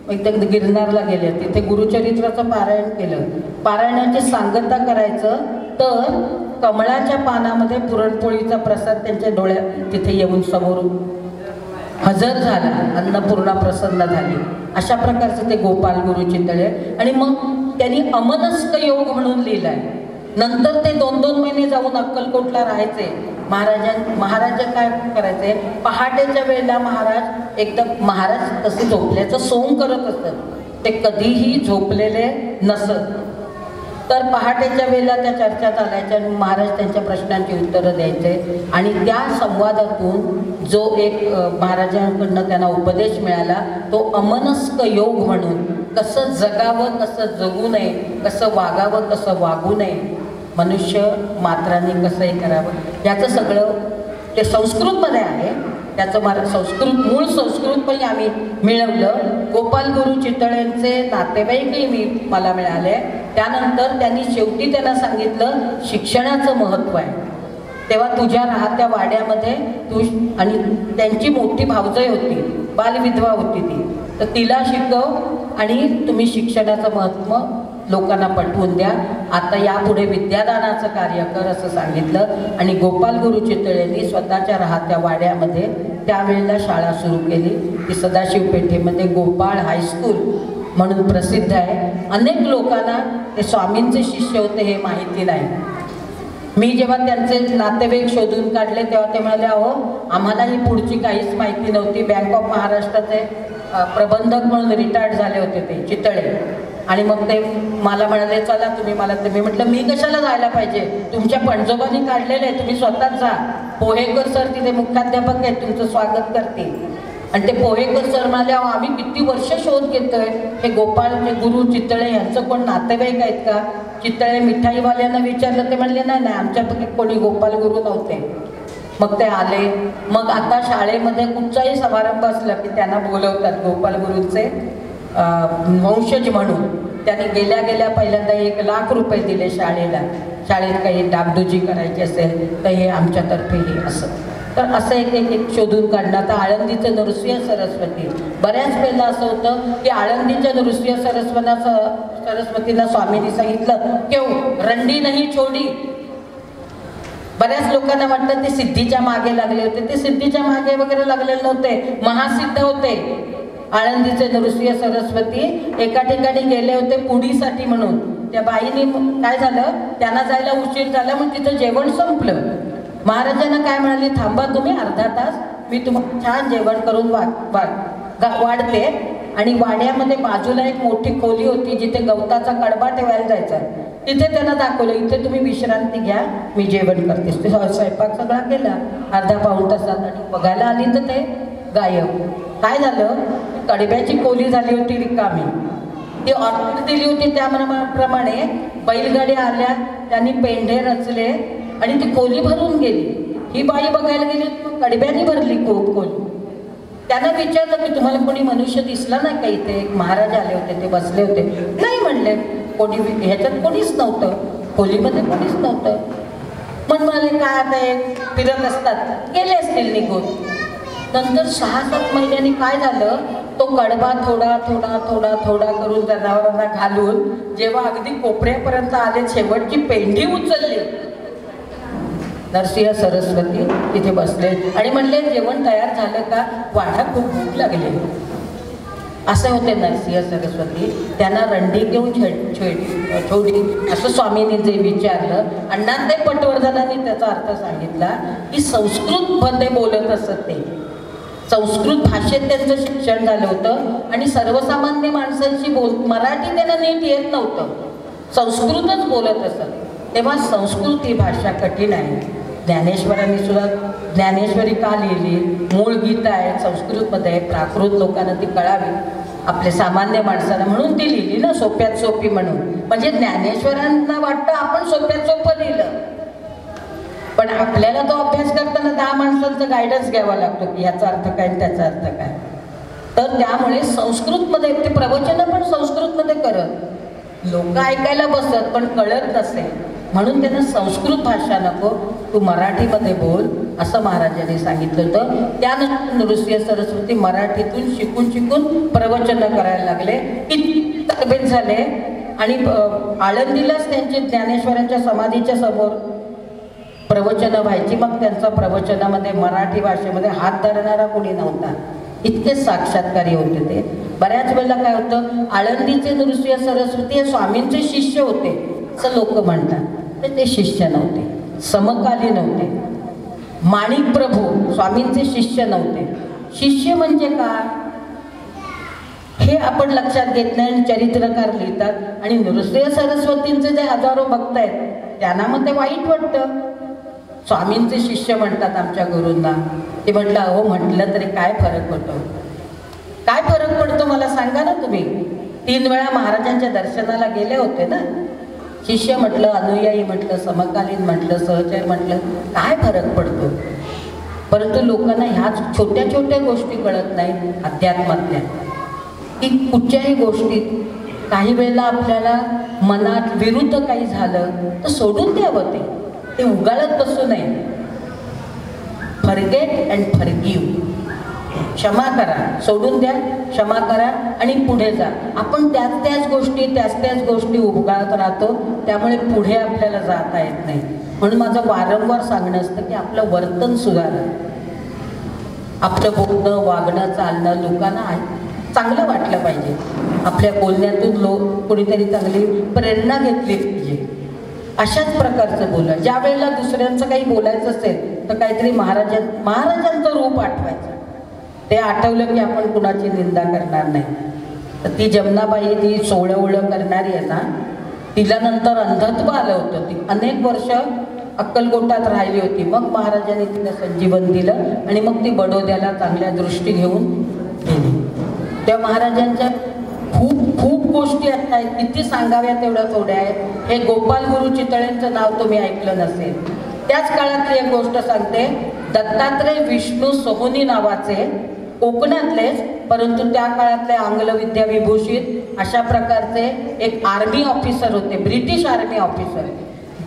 [SPEAKER 2] एकदा गिरनारला गेले, तिथे गुरुचरित्राचं पारायण केलं. पारायणाची सांगता करायचं तर कमळाच्या पानामध्ये पुरणपोळीचा प्रसाद त्यांच्या डोळ्यात तिथे येऊन समोर हजर झाला. अन्नपूर्णा प्रसन्न झाली. अशा प्रकारचं ते गोपाल गुरु चितळे. आणि मग त्यांनी अमनस्क योग म्हणून लिहिलाय. नंतर ते 2-2 महिने जाऊन अक्कलकोटला राहायचे. महाराज काय करायचे, पहाटेच्या वेळेला महाराज तसे झोपल्याचं सोंग करत असत. ते कधीही झोपलेले नसत. तर पहाटेच्या वेळेला त्या चर्चा चालायच्या आणि महाराज त्यांच्या प्रश्नांची उत्तरं द्यायचे. आणि त्या संवादातून जो एक महाराजांकडनं त्यांना उपदेश मिळाला, तो अमनस्क योग म्हणून कसं जगावं, कसं जगू नये, कसं वागावं, कसं वागू नये, मनुष्य मात्रांनी कसंही करावं, याचं सगळं ते संस्कृतमध्ये आहे. त्याचं मूळ संस्कृत पण आम्ही मिळवलं. गोपाल गुरु चितळेंचे नातेवाईकही मला मिळाले. त्यानंतर त्यांनी शेवटी त्यांना सांगितलं शिक्षणाचं महत्त्व आहे. तेव्हा तुझ्या राहत्या वाड्यामध्ये तू, आणि त्यांची मोठी भावजय होती, बालविधवा होती ती, तर तिला शिकव आणि तुम्ही शिक्षणाचं महत्त्व लोकांना पटवून द्या. आता यापुढे विद्यादानाचं कार्य कर असं सांगितलं. आणि गोपाल गुरु चितळेंनी स्वतःच्या राहत्या वाड्यामध्ये त्यावेळेला शाळा सुरू केली. ती सदाशिव पेठेमध्ये गोपाळ हायस्कूल म्हणून प्रसिद्ध आहे. अनेक लोकांना ते स्वामींचे शिष्य होते हे माहिती नाही. मी जेव्हा त्यांचे नातेवाईक शोधून काढले तेव्हा ते म्हणाले अहो आम्हालाही पुढची काहीच माहिती नव्हती. बँक ऑफ महाराष्ट्राचे प्रबंधक म्हणून रिटायर्ड झाले होते ते चितळे. आणि मग ते मला म्हणाले चला तुम्ही मला, ते मी म्हटलं मी कशाला जायला पाहिजे, तुमच्या पणजोबांनी काढलेले आहे, तुम्ही स्वतःच जा. पोहेकर सर तिथे मुख्याध्यापक आहेत, तुमचं स्वागत करतील. आणि ते पोहेकर सर म्हणाले अहो आम्ही किती वर्ष शोध घेतोय, हे गोपाळचे गुरु चितळे यांचं कोण नातेवाईक आहेत का? चितळे मिठाईवाल्यांना विचारलं, ते म्हणले नाही नाही आमच्यापैकी कोणी गोपाल गुरु नव्हते. मग ते आले. मग आता शाळेमध्ये कुठचाही समारंभ असला की त्यांना बोलवतात गोपाल गुरूंचे वंशज म्हणून. त्यांनी गेल्या पहिल्यांदा 1 लाख रुपये दिले शाळेला. शाळेत काही डागडुजी करायची असेल तर हे आमच्यातर्फे हे असं. तर असं एक शोधून काढणं. आता आळंदीचं नृसिंह सरस्वती, बऱ्याच वेळेला असं होतं की आळंदीच्या नृसिंह सरस्वतीला स्वामींनी सांगितलं केव रंडी नाही छोडी. बऱ्याच लोकांना वाटतं ते सिद्धीच्या मागे लागले होते. ते सिद्धीच्या मागे वगैरे लागलेले नव्हते, महासिद्ध होते. आळंदीचे नृसिंह सरस्वती एका ठिकाणी गेले होते पुडीसाठी म्हणून. त्या बाईने काय झालं, त्यांना जायला उशीर झाला म्हणून तिथं जेवण संपलं. महाराजांना काय म्हणाले, थांबा तुम्ही अर्धा तास, मी तुम्हाला छान जेवण करून वाढते. आणि वाड्यामध्ये बाजूला एक मोठी खोली होती जिथे गवताचा कडबा ठेवायला जायचा. तिथे त्यांना दाखवलं, इथे तुम्ही विश्रांती घ्या, मी जेवण करतेस. ते स्वयंपाक सगळा केला अर्धा पाऊण तासात. आणि बघायला आली तर ते गायब. काय झालं, कडब्याची खोली झाली होती रिकामी. ती ऑर्डर दिली होती त्याप्रमाणे बैलगाड्या आल्या, त्यांनी पेंढे रचले आणि ती खोली भरून गेली. ही बाई बघायला गेली, कडब्याने भरली खोली. त्यांना विचारलं की तुम्हाला कोणी मनुष्य दिसला नाही का इथे? एक महाराज आले होते, ते बसले होते. नाही म्हणले, कोणी ह्याच्यात कोणीच नव्हतं, खोलीमध्ये कोणीच नव्हतं. मग म्हणाले काय आता एक फिरत असतात, गेले असतील निघून. नंतर 6-7 महिन्यांनी काय झालं, तो कडबा थोडा थोडा थोडा थोडा करून जनावरांना घालून जेव्हा अगदी कोपऱ्यापर्यंत आले, शेवटची पेंढी उचलली, नरसिंह सरस्वती तिथे बसले आणि म्हणले जेवण तयार झालं का? वाढा, खूप भूक लागली. असे होते नरसिंह सरस्वती. त्यांना रंडी घेऊन छोडी असं स्वामींनी जे विचारलं. अण्णांताई पटवर्धनांनी त्याचा अर्थ सांगितला की संस्कृतमध्ये बोलत असत ते. संस्कृत भाषेत त्यांचं शिक्षण झालं होतं आणि सर्वसामान्य माणसांशी मराठी त्यांना नीट येत नव्हतं, संस्कृतच बोलत असत. तेव्हा संस्कृत ही भाषा कठीण आहे. ज्ञानेश्वरांनी सुद्धा ज्ञानेश्वरी का लिहिली? मूळ गीता आहे, संस्कृतमध्ये आहे, प्राकृत लोकांना ती कळावी, आपले सामान्य माणसाला, म्हणून ती लिहिली ना सोप्यात सोपी म्हणून. म्हणजे ज्ञानेश्वरांना वाटतं आपण सोप्यात सोपं लिहिलं, पण आपल्याला तो अभ्यास करताना 10 माणसांचं गायडन्स घ्यावा लागतो की ह्याचा अर्थ काय आणि त्याचा अर्थ काय. तर त्यामुळे संस्कृतमध्ये ते प्रवचन पण संस्कृतमध्ये करत, लोक ऐकायला बसत पण कळत नसे, म्हणून त्यांना संस्कृत भाषा नको, तू मराठीमध्ये बोल असं महाराजांनी सांगितलं होतं. त्यानंतर नृसिंह सरस्वती मराठीतून शिकून प्रवचन करायला लागले, इतके तकबीत झाले. आणि आळंदीलाच त्यांचे ज्ञानेश्वरांच्या समाधीच्या समोर प्रवचनं व्हायची. मग त्यांचा प्रवचनामध्ये मराठी भाषेमध्ये हात धरणारा कोणी नव्हता, इतके साक्षात्कारी होते ते. बऱ्याच वेळेला काय होतं, आळंदीचे नृसिंह सरस्वती हे स्वामींचे शिष्य होते असं लोक म्हणतात. ते शिष्य नव्हते, समकालीन होते. माणिक प्रभू स्वामींचे शिष्य नव्हते. शिष्य म्हणजे काय हे आपण लक्षात घेत नाही आणि चरित्रकार लिहितात. आणि नृसिंह सरस्वतींचे जे हजारो भक्त आहेत त्यांना मग ते वाईट वाटतं. स्वामींचे शिष्य म्हणतात आमच्या गुरूंना. ते म्हटलं, अहो म्हटलं तरी काय फरक पडतो? काय फरक पडतो मला सांगा ना तुम्ही. 3 वेळा महाराजांच्या दर्शनाला गेले होते ना. शिष्य म्हटलं, अनुयायी म्हटलं, समकालीन म्हटलं, सहचर म्हटलं, काय फरक पडतो? परंतु लोकांना ह्याच छोट्या छोट्या गोष्टी कळत नाहीत अध्यात्मातल्या, की कुठच्याही गोष्टीत काही वेळेला आपल्याला मनात विरुद्ध काही झालं तर सोडून द्यावं, ते उगाळत बसू नये. फॉरगेट अँड फॉरगिव्ह, क्षमा करा, सोडून द्या, क्षमा करा आणि पुढे जा. आपण त्याच गोष्टी उगाळत राहतो, त्यामुळे पुढे आपल्याला जाता येत नाही. म्हणून माझं वारंवार सांगणं असतं की आपलं वर्तन सुधारा, आपलं बोलणं, वागणं, चालणं लोकांना चांगलं वाटलं पाहिजे. आपल्या बोलण्यातून कोणीतरी चांगली प्रेरणा घेतली पाहिजे. अशाच प्रकारचं बोला. ज्या वेळेला दुसऱ्यांचं काही बोलायचं असेल तर काहीतरी महाराजांचं रूप आठवायचं. ते आठवलं की आपण कुणाची निंदा करणार नाही. तर ती जमनाबाई, ती सोळवळं करणारी आहे ना, तिला नंतर अंधत्व आलं होतं. ती अनेक वर्ष अक्कलकोटात राहिली होती. मग महाराजांनी तिला संजीवन दिलं आणि मग ती बडोद्याला चांगल्या दृष्टी घेऊन गेली. त्या महाराजांच्या खूप गोष्टी आहेत, किती सांगाव्या तेवढ्या थोड्या आहेत. हे गोपाल गुरु चितळेंचं नाव तुम्ही ऐकलं नसेल. त्याच काळातली एक गोष्ट सांगते. दत्तात्रय विष्णू सोहोनी नावाचे कोकणातलेच, परंतु त्या काळातले आंग्ल विद्या विभूषित अशा प्रकारचे एक आर्मी ऑफिसर होते, ब्रिटिश आर्मी ऑफिसर.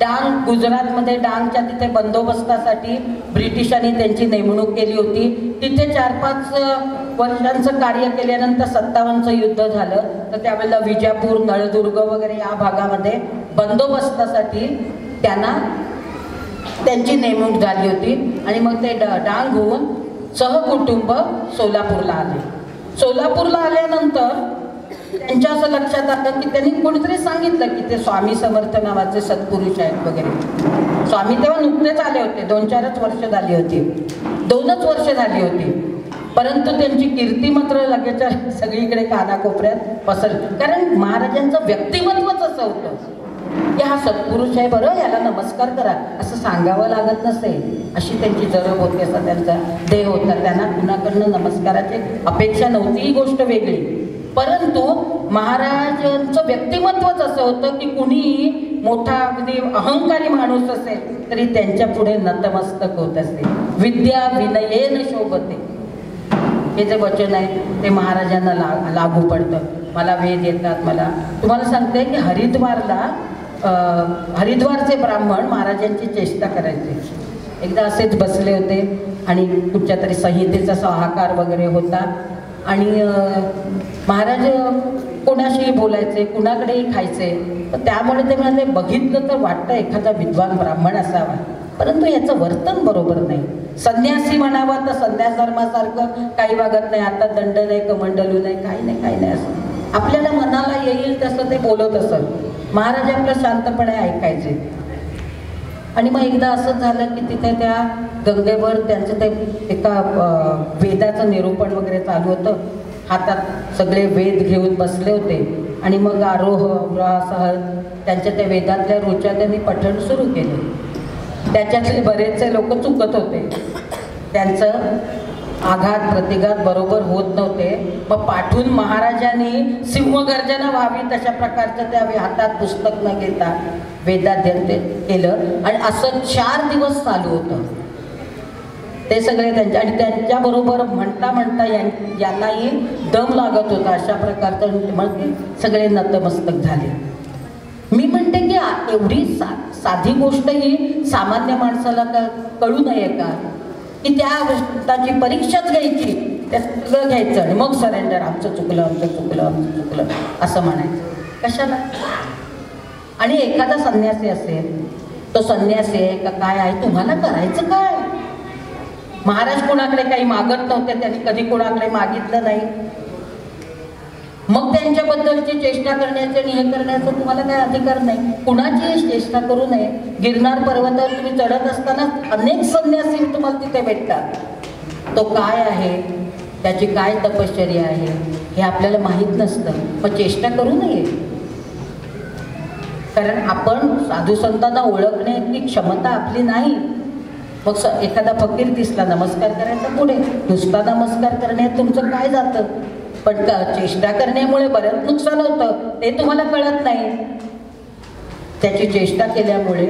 [SPEAKER 2] डांग, गुजरातमध्ये डांगच्या तिथे बंदोबस्तासाठी ब्रिटिशांनी त्यांची नेमणूक केली होती. तिथे 4-5 वर्षांचं कार्य केल्यानंतर 57चं युद्ध झालं. तर त्यावेळेला विजापूर, नळदुर्ग वगैरे या भागामध्ये बंदोबस्तासाठी त्यांना त्यांची नेमणूक झाली होती आणि मग ते डांग होऊन सहकुटुंब सोलापूरला आले. सोलापूरला आल्यानंतर त्यांच्या असं लक्षात आलं की त्यांनी कोणीतरी सांगितलं की ते स्वामी समर्थ नावाचे सत्पुरुष आहेत वगैरे. स्वामी तेव्हा नुकतेच आले होते, 2-4 वर्ष झाली होती, 2च वर्ष झाली होती, परंतु त्यांची कीर्ती मात्र लगेच सगळीकडे कानाकोपऱ्यात पसरली. कारण महाराजांचं व्यक्तिमत्वच असं होतं की हा सत्पुरुष आहे बरं, याला नमस्कार करा असं सांगावं लागत नसे, अशी त्यांची जरब होती, असा त्यांचा देह होता. त्यांना कुणाकडनं नमस्काराची अपेक्षा नव्हती, ही गोष्ट वेगळी. परंतु महाराजांचं व्यक्तिमत्वच असं होतं की कुणी मोठा अगदी अहंकारी माणूस असेल तरी त्यांच्या पुढे नतमस्तक होत असते. विद्या विनयेन शोभते, हे जे वचन आहे ते महाराजांना लागू पडतं. मला वेद येतात. मला तुम्हाला सांगते की हरिद्वारचे ब्राह्मण महाराजांची चेष्टा करायचे. एकदा असेच बसले होते आणि कुठच्या तरी संहितेचा सहाकार वगैरे होता आणि महाराज कोणाशीही बोलायचे, कुणाकडेही खायचे. तर त्यामुळे ते म्हणाले, बघितलं तर वाटतं एखादा विद्वान ब्राह्मण असावा, परंतु याचं वर्तन बरोबर नाही. संन्यासी म्हणावा तर संन्यास धर्मासारखं काही वागत नाही. आता दंड नाही, कमंडलू नाही, काही नाही असं आपल्याला मनाला येईल तसं ते बोलत असत. महाराज आपलं शांतपणे ऐकायचे. आणि मग एकदा असं झालं की तिथे त्या गंगेवर त्यांचं ते एका वेदाचं निरूपण वगैरे चालू होतं. हातात सगळे वेद घेऊन बसले होते आणि मग आरोह अवरोहासह त्यांच्या त्या वेदातल्या रुच्या त्यांनी पठण सुरू केले. त्याच्यातले बरेचसे लोक चुकत होते, त्यांचं आघात प्रतिघात बरोबर होत नव्हते. मग पाठून महाराजांनी सिंहगर्जना व्हावी तशा प्रकारचं त्या हातात पुस्तक न घेता वेदाध्ययन केलं आणि असं 4 दिवस चालू होतं ते सगळे त्यांच्या. आणि त्यांच्याबरोबर म्हणता यांनाही दम लागत होता. अशा प्रकारचं म्हणजे सगळे नतमस्तक झाले. मी म्हणते की एवढी साधी गोष्ट ही सामान्य माणसाला कळू नये का, की त्याची परीक्षाच घ्यायची, त्या सगळं घ्यायचं आणि मग सरेंडर, आमचं चुकलं असं म्हणायचं कशाला. आणि एखादा संन्यासी असेल, तो संन्यासी आहे का काय आहे, तुम्हाला करायचं काय. महाराज कोणाकडे काही मागत नव्हते, त्यांनी कधी कोणाकडे मागितलं नाही. मग त्यांच्याबद्दलची चेष्टा करण्याचे आणि हे करण्याचा तुम्हाला काही अधिकार नाही. कुणाची चेष्टा करू नये. गिरनार पर्वतावर तुम्ही चढत असताना अनेक संन्यासी तुम्हाला तिथे भेटतात. तो काय आहे, त्याची काय तपश्चर्या आहे हे आपल्याला माहीत नसतं. मग चेष्टा करू नये. कारण आपण साधू संतांना ओळखण्याची क्षमता आपली नाही. मग एखादा फकीर दिसला, नमस्कार करायचा पुढे, नुसता नमस्कार करण्यात तुमचं काय जातं. पण चेष्टा करण्यामुळे बरंच नुकसान होतं, ते तुम्हाला कळत नाही. त्याची चेष्टा केल्यामुळे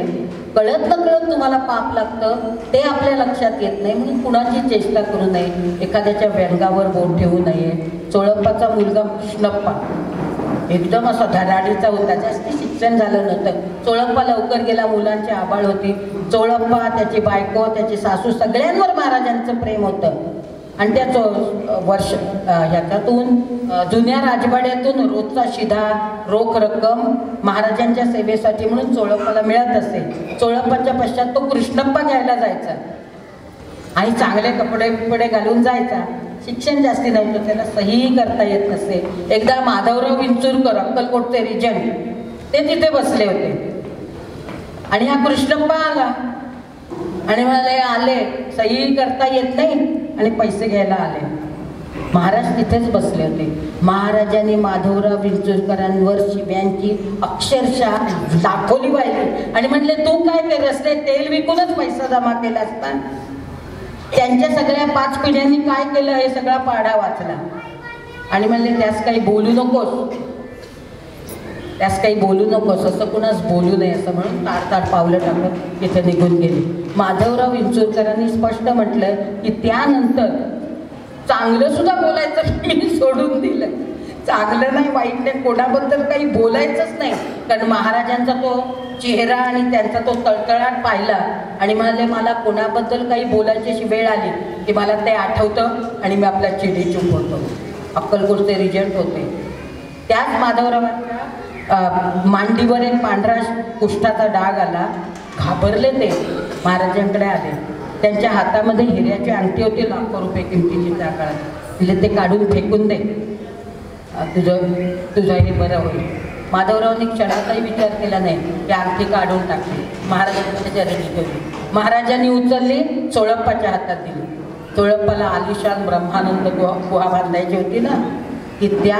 [SPEAKER 2] कळत नकळत तुम्हाला पाप लागतं, ते आपल्या लक्षात येत नाही. म्हणून कुणाची चेष्टा करू नये, एखाद्याच्या व्यंगावर बोट ठेवू नये. चोळप्पाचा मुलगा कृष्णप्पा एकदम असा धडाडीचा होता, जास्त शिक्षण झालं नव्हतं. चोळप्पा लवकर गेला, मुलांची आबाळ होती. चोळप्पा, त्याची बायको, त्याची सासू, सगळ्यांवर महाराजांचं प्रेम होतं. आणि त्या ह्याच्यातून जुन्या राजवाड्यातून रोजचा शिधा रोख रक्कम महाराजांच्या सेवेसाठी म्हणून चोळप्पाला मिळत असे. चोळप्पाच्या पश्चात तो कृष्णप्पा घ्यायला जायचा आणि चांगले कपडे घालून जायचा. शिक्षण जास्ती नव्हतं, त्याला सहीही करता येत नसे. एकदा माधवराव विंचुरकर, अक्कलकोटचे रिजंट, ते तिथे बसले होते आणि हा कृष्णप्पा आला आणि म्हणाले, आले, सही करता येत नाही आणि पैसे घ्यायला आले. महाराज तिथेच बसले होते. महाराजांनी माधवराव विंचुरकरांवर शिव्यांची अक्षरशः दाखवली पाहिजे आणि म्हणले, तू काय केलंस, ते तेल विकूनच पैसा जमा केला असता. त्यांच्या सगळ्या 5 पिढ्यांनी काय केलं हे सगळा पाढा वाचला आणि म्हणले, त्यास काही बोलू नकोस, असं कुणास बोलू नये असं म्हणून ताड पावलं टाकत तिथे निघून गेले. माधवराव विंचुरकरांनी स्पष्ट म्हटलं की त्यानंतर चांगलं सुद्धा बोलायचं मी सोडून दिलं. चांगलं नाही, वाईट नाही, कोणाबद्दल काही बोलायचंच नाही. कारण महाराजांचा तो चेहरा आणि त्यांचा तो तळतळाट पाहिला आणि म्हणाले, मला कोणाबद्दल काही बोलायची अशी वेळ आली की मला ते आठवतं आणि मी आपल्या चिडी चूप होतो. अक्कलकोटचे रिजंट होते. त्याच माधवरावांच्या मांडीवर एक पांढरा कुष्ठाचा डाग आला. घाबरले ते महाराजांकडे आले. त्यांच्या हातामध्ये हिऱ्याची अंगठी होती, लाखो रुपये किमतीची त्या काळात. म्हणजे ते काढून फेकून दे, तुझं हे बरं होईल. माधवरावने क्षणाचाही विचार केला नाही, ती अंगठी काढून टाकली, महाराजांच्या चरणी ठेवली. महाराजांनी उचलली, चोळप्पाच्या हातात दिली. चोळप्पाला आलिशान ब्रह्मानंद गुहा बांधायची होती ना, की त्या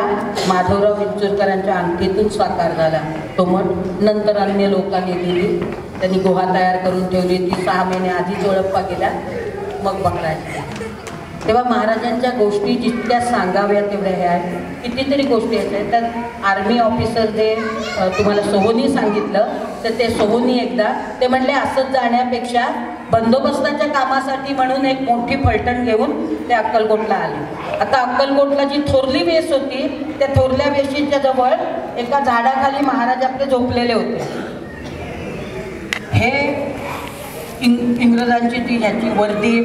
[SPEAKER 2] माधवराव विंचुरकरांच्या अंगठीतून साकार झाला तो मठ. नंतर अन्य लोकांनी दिली, त्यांनी गुहा तयार करून ठेवली. ती 6 महिने आधी चोळप्पा गेला, मग बघायची. तेव्हा महाराजांच्या गोष्टी जितक्या सांगाव्या तेवढ्या ह्या आहेत. कितीतरी गोष्टी आहेत. त्यात आर्मी ऑफिसर जे तुम्हाला सोहोनी सांगितलं, तर ते सोहोनी एकदा ते म्हणले असंच जाण्यापेक्षा बंदोबस्ताच्या कामासाठी म्हणून एक मोठी फलटण घेऊन ते अक्कलकोटला आले. आता अक्कलकोटला जी थोरली वेस होती, त्या थोरल्या वेशीच्या जवळ एका झाडाखाली महाराज आपले झोपलेले होते. हे इंग्रजांची ती ह्याची वर्दी,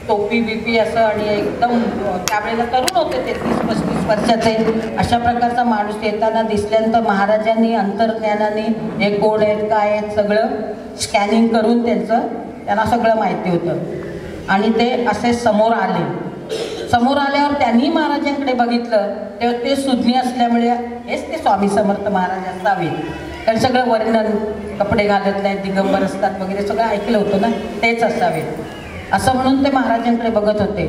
[SPEAKER 2] टोपी बिपी असं, आणि एकदम त्यावेळेला तरुण होते ते 30-35 वर्षाचे. अशा प्रकारचा माणूस येताना दिसल्यानंतर महाराजांनी अंतर्ज्ञानाने हे कोण आहेत काय आहेत सगळं स्कॅनिंग करून त्यांना सगळं माहिती होतं. आणि ते असे समोर आले. समोर आल्यावर त्यांनी महाराजांकडे बघितलं तेव्हा ते सुज्ञ असल्यामुळे हेच ते स्वामी समर्थ महाराज असावे, कारण सगळं वर्णन, कपडे घालत नाहीत, दिगंबर असतात वगैरे सगळं ऐकलं होतं ना, तेच असावे असं म्हणून ते महाराजांकडे बघत होते.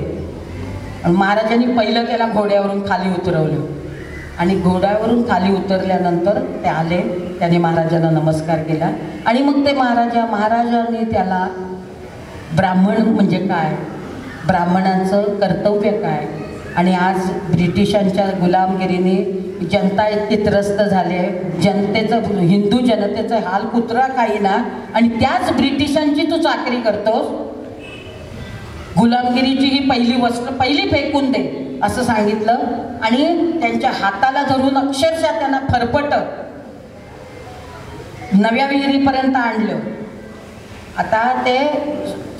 [SPEAKER 2] महाराजांनी पहिलं त्याला घोड्यावरून खाली उतरवलं. आणि घोड्यावरून खाली उतरल्यानंतर ते आले, त्याने महाराजांना नमस्कार केला. आणि मग ते महाराजांनी त्याला ब्राह्मण म्हणजे काय, ब्राह्मणांचं कर्तव्य काय, आणि आज ब्रिटिशांच्या गुलामगिरीने जनता इतकी त्रस्त झाली आहे, जनतेचं, हिंदू जनतेचं हाल कुत्रा काही ना, आणि त्याच ब्रिटिशांची तू चाकरी करतोस. गुलामगिरीची ही पहिली वस्त्र पहिली फेकून दे असं सांगितलं. आणि त्यांच्या हाताला धरून अक्षरशः त्यांना फरफट नव्या विहिरीपर्यंत आणलं. आता ते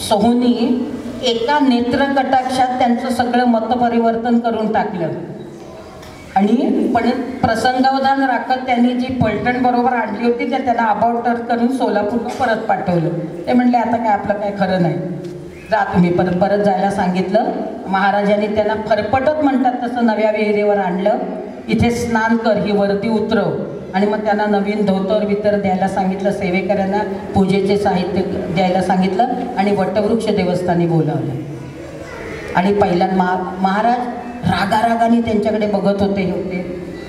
[SPEAKER 2] सोहोनी एका नेत्रकटाक्षात त्यांचं सगळं मतपरिवर्तन करून टाकलं. आणि पण प्रसंगावधान राखत त्यांनी जी पलटण बरोबर आणली होती त्या त्यांना अबाउट करून सोलापूरला परत पाठवलं. ते म्हणले आता काय आपलं काय खरं नाही, जा तुम्ही. परत जायला सांगितलं. महाराजांनी त्यांना फरफटत म्हणतात तसं नव्या विहिरीवर आणलं. इथे स्नान कर, ही वर्दी उतरव. आणि मग त्यांना नवीन धोतर वितर द्यायला सांगितलं, सेवेकऱ्यांना पूजेचे साहित्य द्यायला सांगितलं, आणि वटवृक्ष देवस्थानी बोलावलं. आणि पहिल्यांदा महाराज रागारागाने त्यांच्याकडे बघत होते.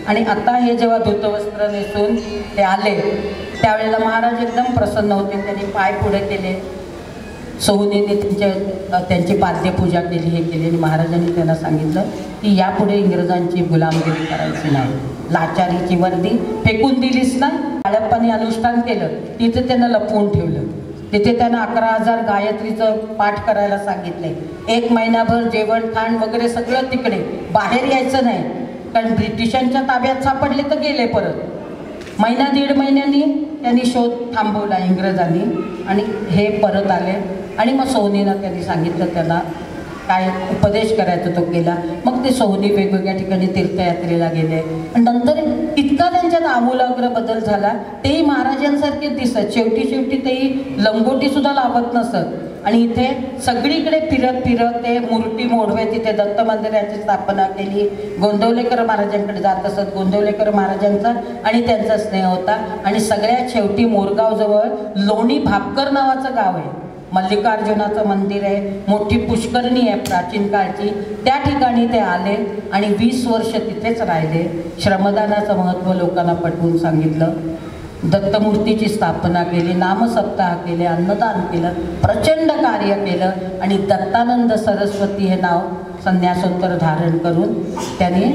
[SPEAKER 2] आणि आता हे जेव्हा धुतवस्त्र नेसून ते आले त्यावेळेला महाराज एकदम प्रसन्न होते. त्यांनी पाय पुढे केले, सोहोनीने त्यांची पाद्यपूजा केली, हे केली. आणि महाराजांनी त्यांना सांगितलं की यापुढे इंग्रजांची गुलामगिरी करायची नाही. लाचारीची वर्दी फेकून दिलीस ना, बाळप्पाने अनुष्ठान केलं, तिथे त्यांना लपवून ठेवलं. तिथे त्यांना 11,000 गायत्रीचं पाठ करायला सांगितलंय. 1 महिनाभर जेवण खाण वगैरे सगळं तिकडे, बाहेर यायचं नाही, कारण ब्रिटिशांच्या ताब्यात सापडले तर गेले परत. 1-1.5 महिन्यांनी त्यांनी शोध थांबवला इंग्रजांनी, आणि हे परत आले. आणि मग सोहोनीनं त्यांनी सांगितलं त्यांना काय उपदेश करायचा तो केला. मग ते सोहोनी वेगवेगळ्या ठिकाणी तीर्थयात्रेला गेले. आणि नंतर इतका त्यांच्यात आमूलाग्र बदल झाला, तेही महाराजांसारखेच दिसत. शेवटी तेही लंगोटीसुद्धा लाभत नसत. आणि इथे सगळीकडे फिरत ते मूर्ती मोडवे, तिथे दत्त मंदिराची स्थापना केली. गोंदवलेकर महाराजांकडे जात असत. गोंदवलेकर महाराजांचा आणि त्यांचा स्नेह होता. आणि सगळ्यात शेवटी मोरगावजवळ लोणी भापकर नावाचं गाव आहे, मल्लिकार्जुनाचं मंदिर आहे, मोठी पुष्करणी आहे प्राचीन काळची. त्या ठिकाणी ते आले आणि 20 वर्ष तिथेच राहिले. श्रमदानाचं महत्त्व लोकांना पटवून सांगितलं. दत्तमूर्तीची स्थापना केली, नामसप्ताह केले, अन्नदान केलं, प्रचंड कार्य केलं. आणि दत्तानंद सरस्वती हे नाव संन्यासोत्तर धारण करून त्याने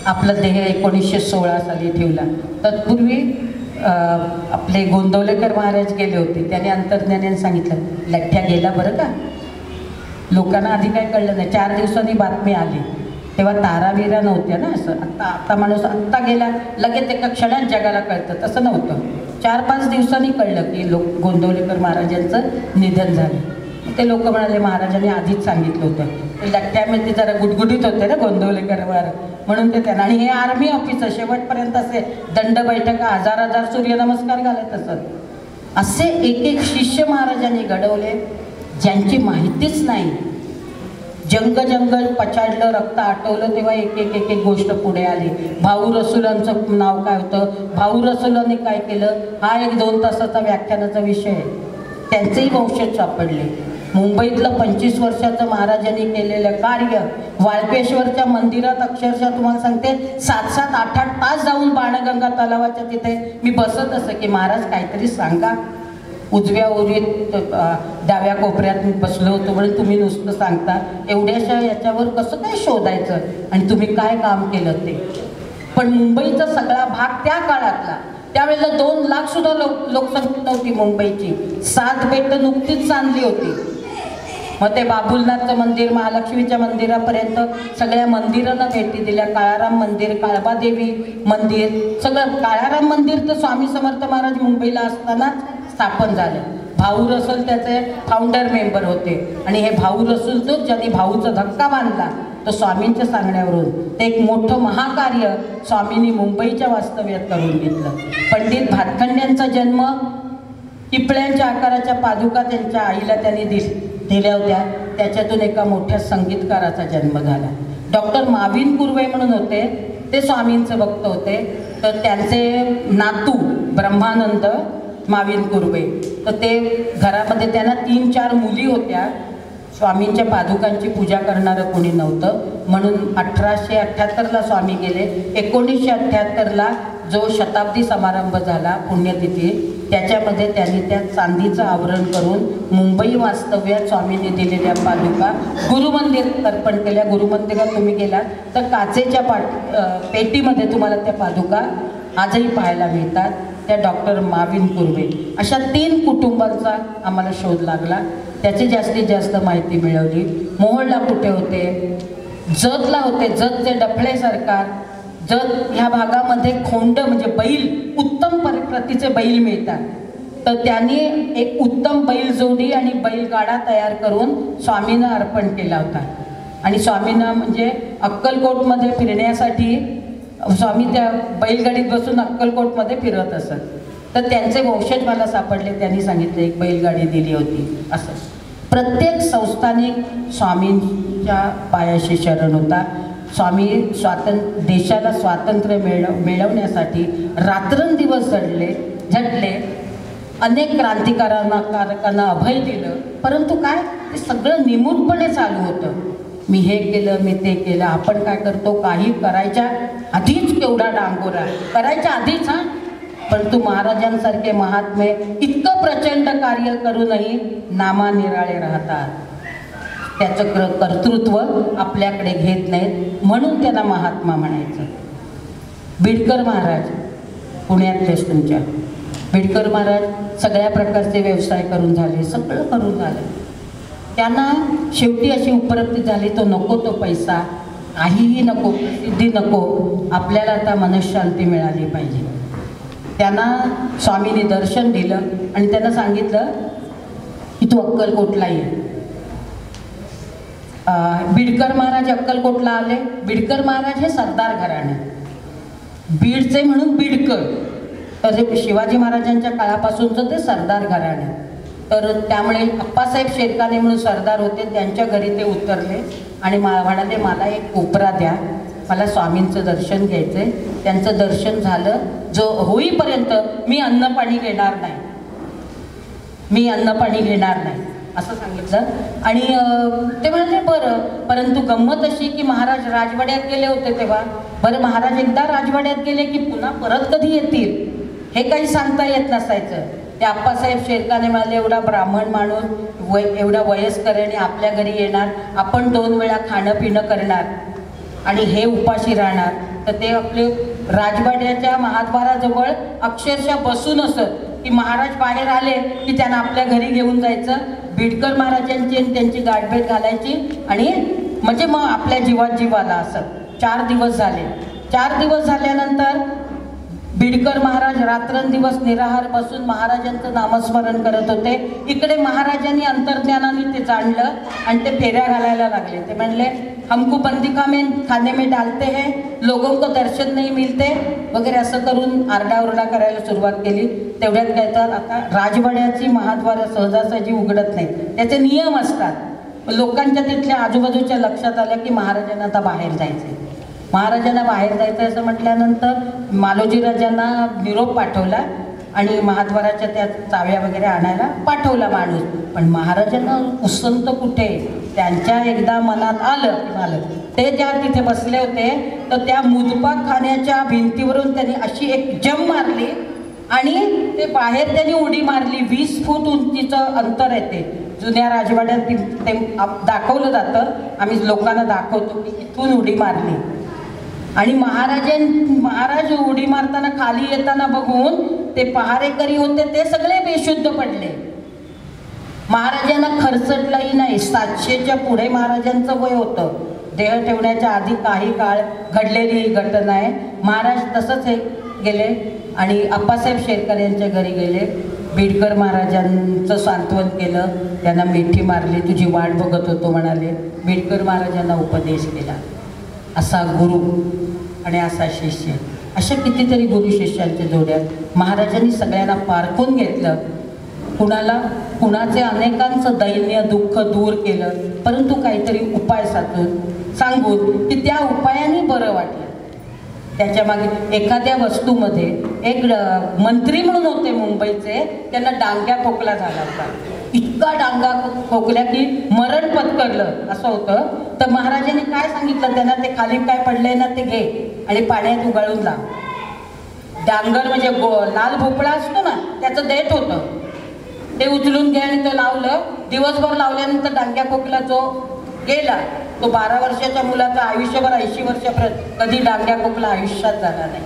[SPEAKER 2] आपलं देह 1916 साली ठेवला. तत्पूर्वी आपले गोंदवलेकर महाराज गेले होते. त्याने अंतर्ज्ञानाने सांगितलं लठ्ठ्या गेला बरं का. लोकांना आधी काय कळलं नाही. 4 दिवसांनी बातमी आली. तेव्हा ताराविरा नव्हत्या ना. असं आता माणूस आत्ता गेला लगेच एका क्षणात जगाला कळतं, तसं नव्हतं. 4-5 दिवसांनी कळलं की गोंदवलेकर महाराजांचं निधन झालं. ते लोक म्हणाले महाराजांनी आधीच सांगितलं होतं. ते लठ्ठ्यामध्ये जरा गुटगुटीत होते ना गोंदवलेकर महाराज, म्हणून ते त्यांना. आणि हे आर्मी ऑफिसर शेवटपर्यंत असे दंड बैठका 1000 सूर्यनमस्कार घालत असत. असे एक एक शिष्य महाराजांनी घडवले ज्यांची माहितीच नाही. जंगल पछाडलं, रक्त आटवलं तेव्हा एक एक गोष्ट पुढे आली. भाऊ रसुलांचं नाव काय होतं, भाऊ रसुलांनी काय केलं, हा एक 2 तासाचा व्याख्यानाचा विषय आहे. त्यांचेही वंशज सापडले. मुंबईतलं 25 वर्षाचं महाराजांनी केलेलं कार्य, वाळकेश्वरच्या मंदिरात अक्षरशः तुम्हाला सांगते 7-7, 8-8 तास जाऊन बाणगंगा तलावाच्या तिथे मी बसत असं की महाराज काहीतरी सांगा. उजव्या ओरीत डाव्या कोपऱ्यात मी बसलो होतो म्हणून तुम्ही नुसतं सांगता, एवढ्याशा याच्यावर कसं काय शोधायचं आणि तुम्ही काय काम केलं ते. पण मुंबईचा सगळा भाग त्या काळातला, त्यावेळेला 2 लाख सुद्धा लोकसंख्या नव्हती मुंबईची. 7 बेटं नुकतीच चांदली होती. मग ते बाबुलनाथचं मंदिर, महालक्ष्मीच्या मंदिरापर्यंत सगळ्या मंदिरांना भेटी दिल्या. काळाराम मंदिर, काळबादेवी मंदिर, सगळं. काळाराम मंदिर तर स्वामी समर्थ महाराज मुंबईला असताना स्थापन झालं. भाऊ रसूल त्याचे फाउंडर मेंबर होते. आणि हे भाऊ रसूल तो ज्यांनी भाऊचा धक्का बांधला तो स्वामींच्या सांगण्यावरून. ते एक मोठं महाकार्य स्वामींनी मुंबईच्या वास्तव्यात करून घेतलं. पंडित भातखंड्यांचा जन्म, टिपळ्यांच्या आकाराच्या पादुका त्यांच्या आईला त्यांनी दिल्या होत्या. त्याच्यातून एका मोठ्या संगीतकाराचा जन्म झाला. डॉक्टर माविन कुर्वे म्हणून होते, ते स्वामींचे भक्त होते. तर त्यांचे नातू ब्रह्मानंद माविन कुर्वे, तर ते घरामध्ये त्यांना 3-4 मुली होत्या. स्वामींच्या पादुकांची पूजा करणारं कोणी नव्हतं म्हणून 1878ला स्वामी गेले. 1978ला जो शताब्दी समारंभ झाला पुण्यतिथी, त्याच्यामध्ये त्यांनी त्या चांदीचं आवरण करून मुंबई वास्तव्यात स्वामींनी दिलेल्या पादुका गुरुमंदिरात अर्पण केल्या. गुरुमंदिरात तुम्ही गेलात तर काचेच्या पेटीमध्ये तुम्हाला त्या पादुका आजही पाहायला मिळतात. त्या डॉक्टर माविन कुर्वे. अशा 3 कुटुंबांचा आम्हाला शोध लागला. त्याची जास्तीत जास्त माहिती मिळवली. मोहोळला कुठे होते, जतला होते. जतचे डफळे सरकार, जत ह्या भागामध्ये खोंड म्हणजे बैल, उत्तम प्रतीचे बैल मिळतात. तर त्यांनी एक उत्तम बैल जोडी आणि बैलगाडा तयार करून स्वामींना अर्पण केला होता. आणि स्वामींना म्हणजे अक्कलकोटमध्ये फिरण्यासाठी स्वामी त्या बैलगाडीत बसून अक्कलकोटमध्ये फिरत असत. तर त्यांचे वंशज मला सापडले. त्यांनी सांगितलं एक बैलगाडी दिली होती असं. प्रत्येक संस्थानिक स्वामींच्या पायाशी शरण होता. स्वामी देशाला स्वातंत्र्य मिळवण्यासाठी रात्रंदिवस झटले. अनेक क्रांतिकारकांना अभय दिलं. परंतु काय, ते सगळं निमूटपणे चालू होतं. मी हे केलं, मी ते केलं. आपण काय करतो, काही करायच्या आधीच केवढा डांगोरा, करायच्या आधीच. परंतु महाराजांसारखे महात्मे इतकं प्रचंड कार्य करूनही नामानिराळे राहतात. त्याचं कर्तृत्व आपल्याकडे घेत नाहीत म्हणून त्यांना महात्मा म्हणायचं. बिडकर महाराज पुण्यातलेच तुमच्या. बिडकर महाराज सगळ्या प्रकारचे व्यवसाय करून झाले, सगळं करून झालं. त्यांना शेवटी अशी उपलब्धी झाली, तो नको तो पैसा, काहीही नको, प्रसिद्धी नको, आपल्याला आता मनःशांती मिळाली पाहिजे. त्यांना स्वामींनी दर्शन दिलं आणि त्यांना सांगितलं की तू अक्कलकोटला ये. बिडकर महाराज अक्कलकोटला आले. बिडकर महाराज हे सरदार घराणे, बीडचे म्हणून बिडकर. तर शिवाजी महाराजांच्या काळापासूनचं ते सरदार घराणे. तर त्यामुळे अप्पासाहेब शेरकाने म्हणून सरदार होते, त्यांच्या घरी ते उतरले आणि म्हणाले मला एक कोपरा द्या, मला स्वामींचं दर्शन घ्यायचं आहे. त्यांचं दर्शन झालं. जो होईपर्यंत मी अन्नपाणी घेणार नाही, मी अन्नपाणी घेणार नाही असं सांगितलं. आणि ते म्हणाले बरं. परंतु गंमत अशी की महाराज राजवाड्यात गेले होते तेव्हा. बरं, महाराज एकदा राजवाड्यात गेले की पुन्हा परत कधी येतील हे काही सांगता येत नसायचं. ते आप्पासाहेब शेरकाने म्हणाले एवढा ब्राह्मण माणूस एवढा वयस्कर आणि आपल्या घरी येणार, आपण 2 वेळा खाणं पिणं करणार आणि हे उपाशी राहणार. तर ते आपले राजवाड्याच्या महाद्वाराजवळ अक्षरशः बसून असत की महाराज बाहेर आले की त्यांना आपल्या घरी घेऊन जायचं. बिडकर महाराजांची त्यांची गाठभेट घालायची आणि म्हणजे मग आपल्या जीवात जीव आला असत. 4 दिवस झाले. 4 दिवस झाल्यानंतर बिडकर महाराज रात्रंदिवस निराहार बसून महाराजांचं नामस्मरण करत होते. इकडे महाराजांनी अंतर्ज्ञानाने ते जाणलं आणि ते फेऱ्या घालायला लागले. ते म्हणले हमको बंदी खाने में डालते हैं, लोगों को दर्शन नहीं मिलते वगैरे असं करून आरडाओरडा करायला सुरुवात केली. तेवढ्यात काय तर आता राजवाड्याची महाद्वारं सहजासहजी उघडत नाहीत, त्याचे नियम असतात. लोकांच्या तिथल्या आजूबाजूच्या लक्षात आलं की महाराजांना आता बाहेर जायचं. महाराजांना बाहेर जायचं असं म्हटल्यानंतर मालोजी राजांना निरोप पाठवला आणि महाद्वाराच्या त्या चाव्या वगैरे आणायला पाठवला माणूस. पण महाराजांना उसंत कुठे, त्यांच्या एकदा मनात आलं ते ज्या तिथे बसले होते तर त्या मुदपाक खाण्याच्या भिंतीवरून त्यांनी अशी एक जम मारली आणि ते बाहेर त्यांनी उडी मारली. 20 फूट उंचीचं अंतर येते. जुन्या राजवाड्यात ते दाखवलं जातं, आम्ही लोकांना दाखवतो की इथून उडी मारली. आणि महाराज उडी मारताना खाली येताना बघून ते पहारेकरी होते ते सगळे बेशुद्ध पडले. महाराजांना खरचटलाही नाही. 700च्या पुढे महाराजांचं वय होतं. देह ठेवण्याच्या आधी काही काळ घडलेली ही घटना आहे. महाराज तसंच हे गेले आणि अप्पासाहेब शेरकर यांच्या घरी गेले. बीडकर महाराजांचं सांत्वन केलं, त्यांना मिठी मारली, तुझी वाट बघत होतो म्हणाले. बीडकर महाराजांना उपदेश केला. असा गुरु आणि असा शिष्य, अशा कितीतरी गुरु शिष्यांच्या जोड्यात महाराजांनी सगळ्यांना पारखून घेतलं. कुणाचे अनेकांचं दैन्य दुःख दूर केलं, परंतु काहीतरी उपाय सांगून की त्या उपायाने बरं वाटलं. त्याच्या मागे एखाद्या वस्तूमध्ये एक मंत्री म्हणून होते मुंबईचे, त्यांना डांग्या खोकला झाला होता. इतका डांगा खोकल्या की मरण पत्करलं असं होतं. तर महाराजांनी काय सांगितलं त्यांना, ते खाली काय पडलंय ना ते घे आणि पाण्यात उगाळून लाव. डांगर म्हणजे लाल भोपळा असतो ना त्याचं देठ होतं, ते उचलून घे आणि ते लावलं. दिवसभर लावल्यानंतर डांग्या खोकला जो गेला. तो 12 वर्षाच्या मुलाचा आयुष्यभर 80 वर्षापर्यंत कधी डांग्या खोकला आयुष्यात झाला नाही.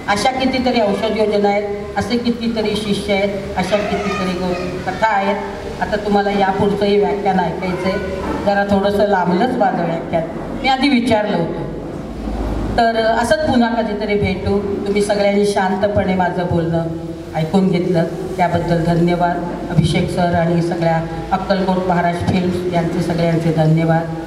[SPEAKER 2] अशा कितीतरी औषध योजना आहेत, असे कितीतरी शिष्य आहेत, अशा कितीतरी कथा आहेत. आता तुम्हाला यापुढचंही व्याख्यान ऐकायचं आहे. जरा थोडंसं लांबलंच माझं व्याख्यान, मी आधी विचारलं होतं. तर असंच पुन्हा कधीतरी भेटू. तुम्ही सगळ्यांनी शांतपणे माझं बोलणं ऐकून घेतलं त्याबद्दल धन्यवाद. अभिषेक सर आणि सगळ्या अक्कलकोट महाराज फिल्म्स यांचे सगळ्यांचे धन्यवाद.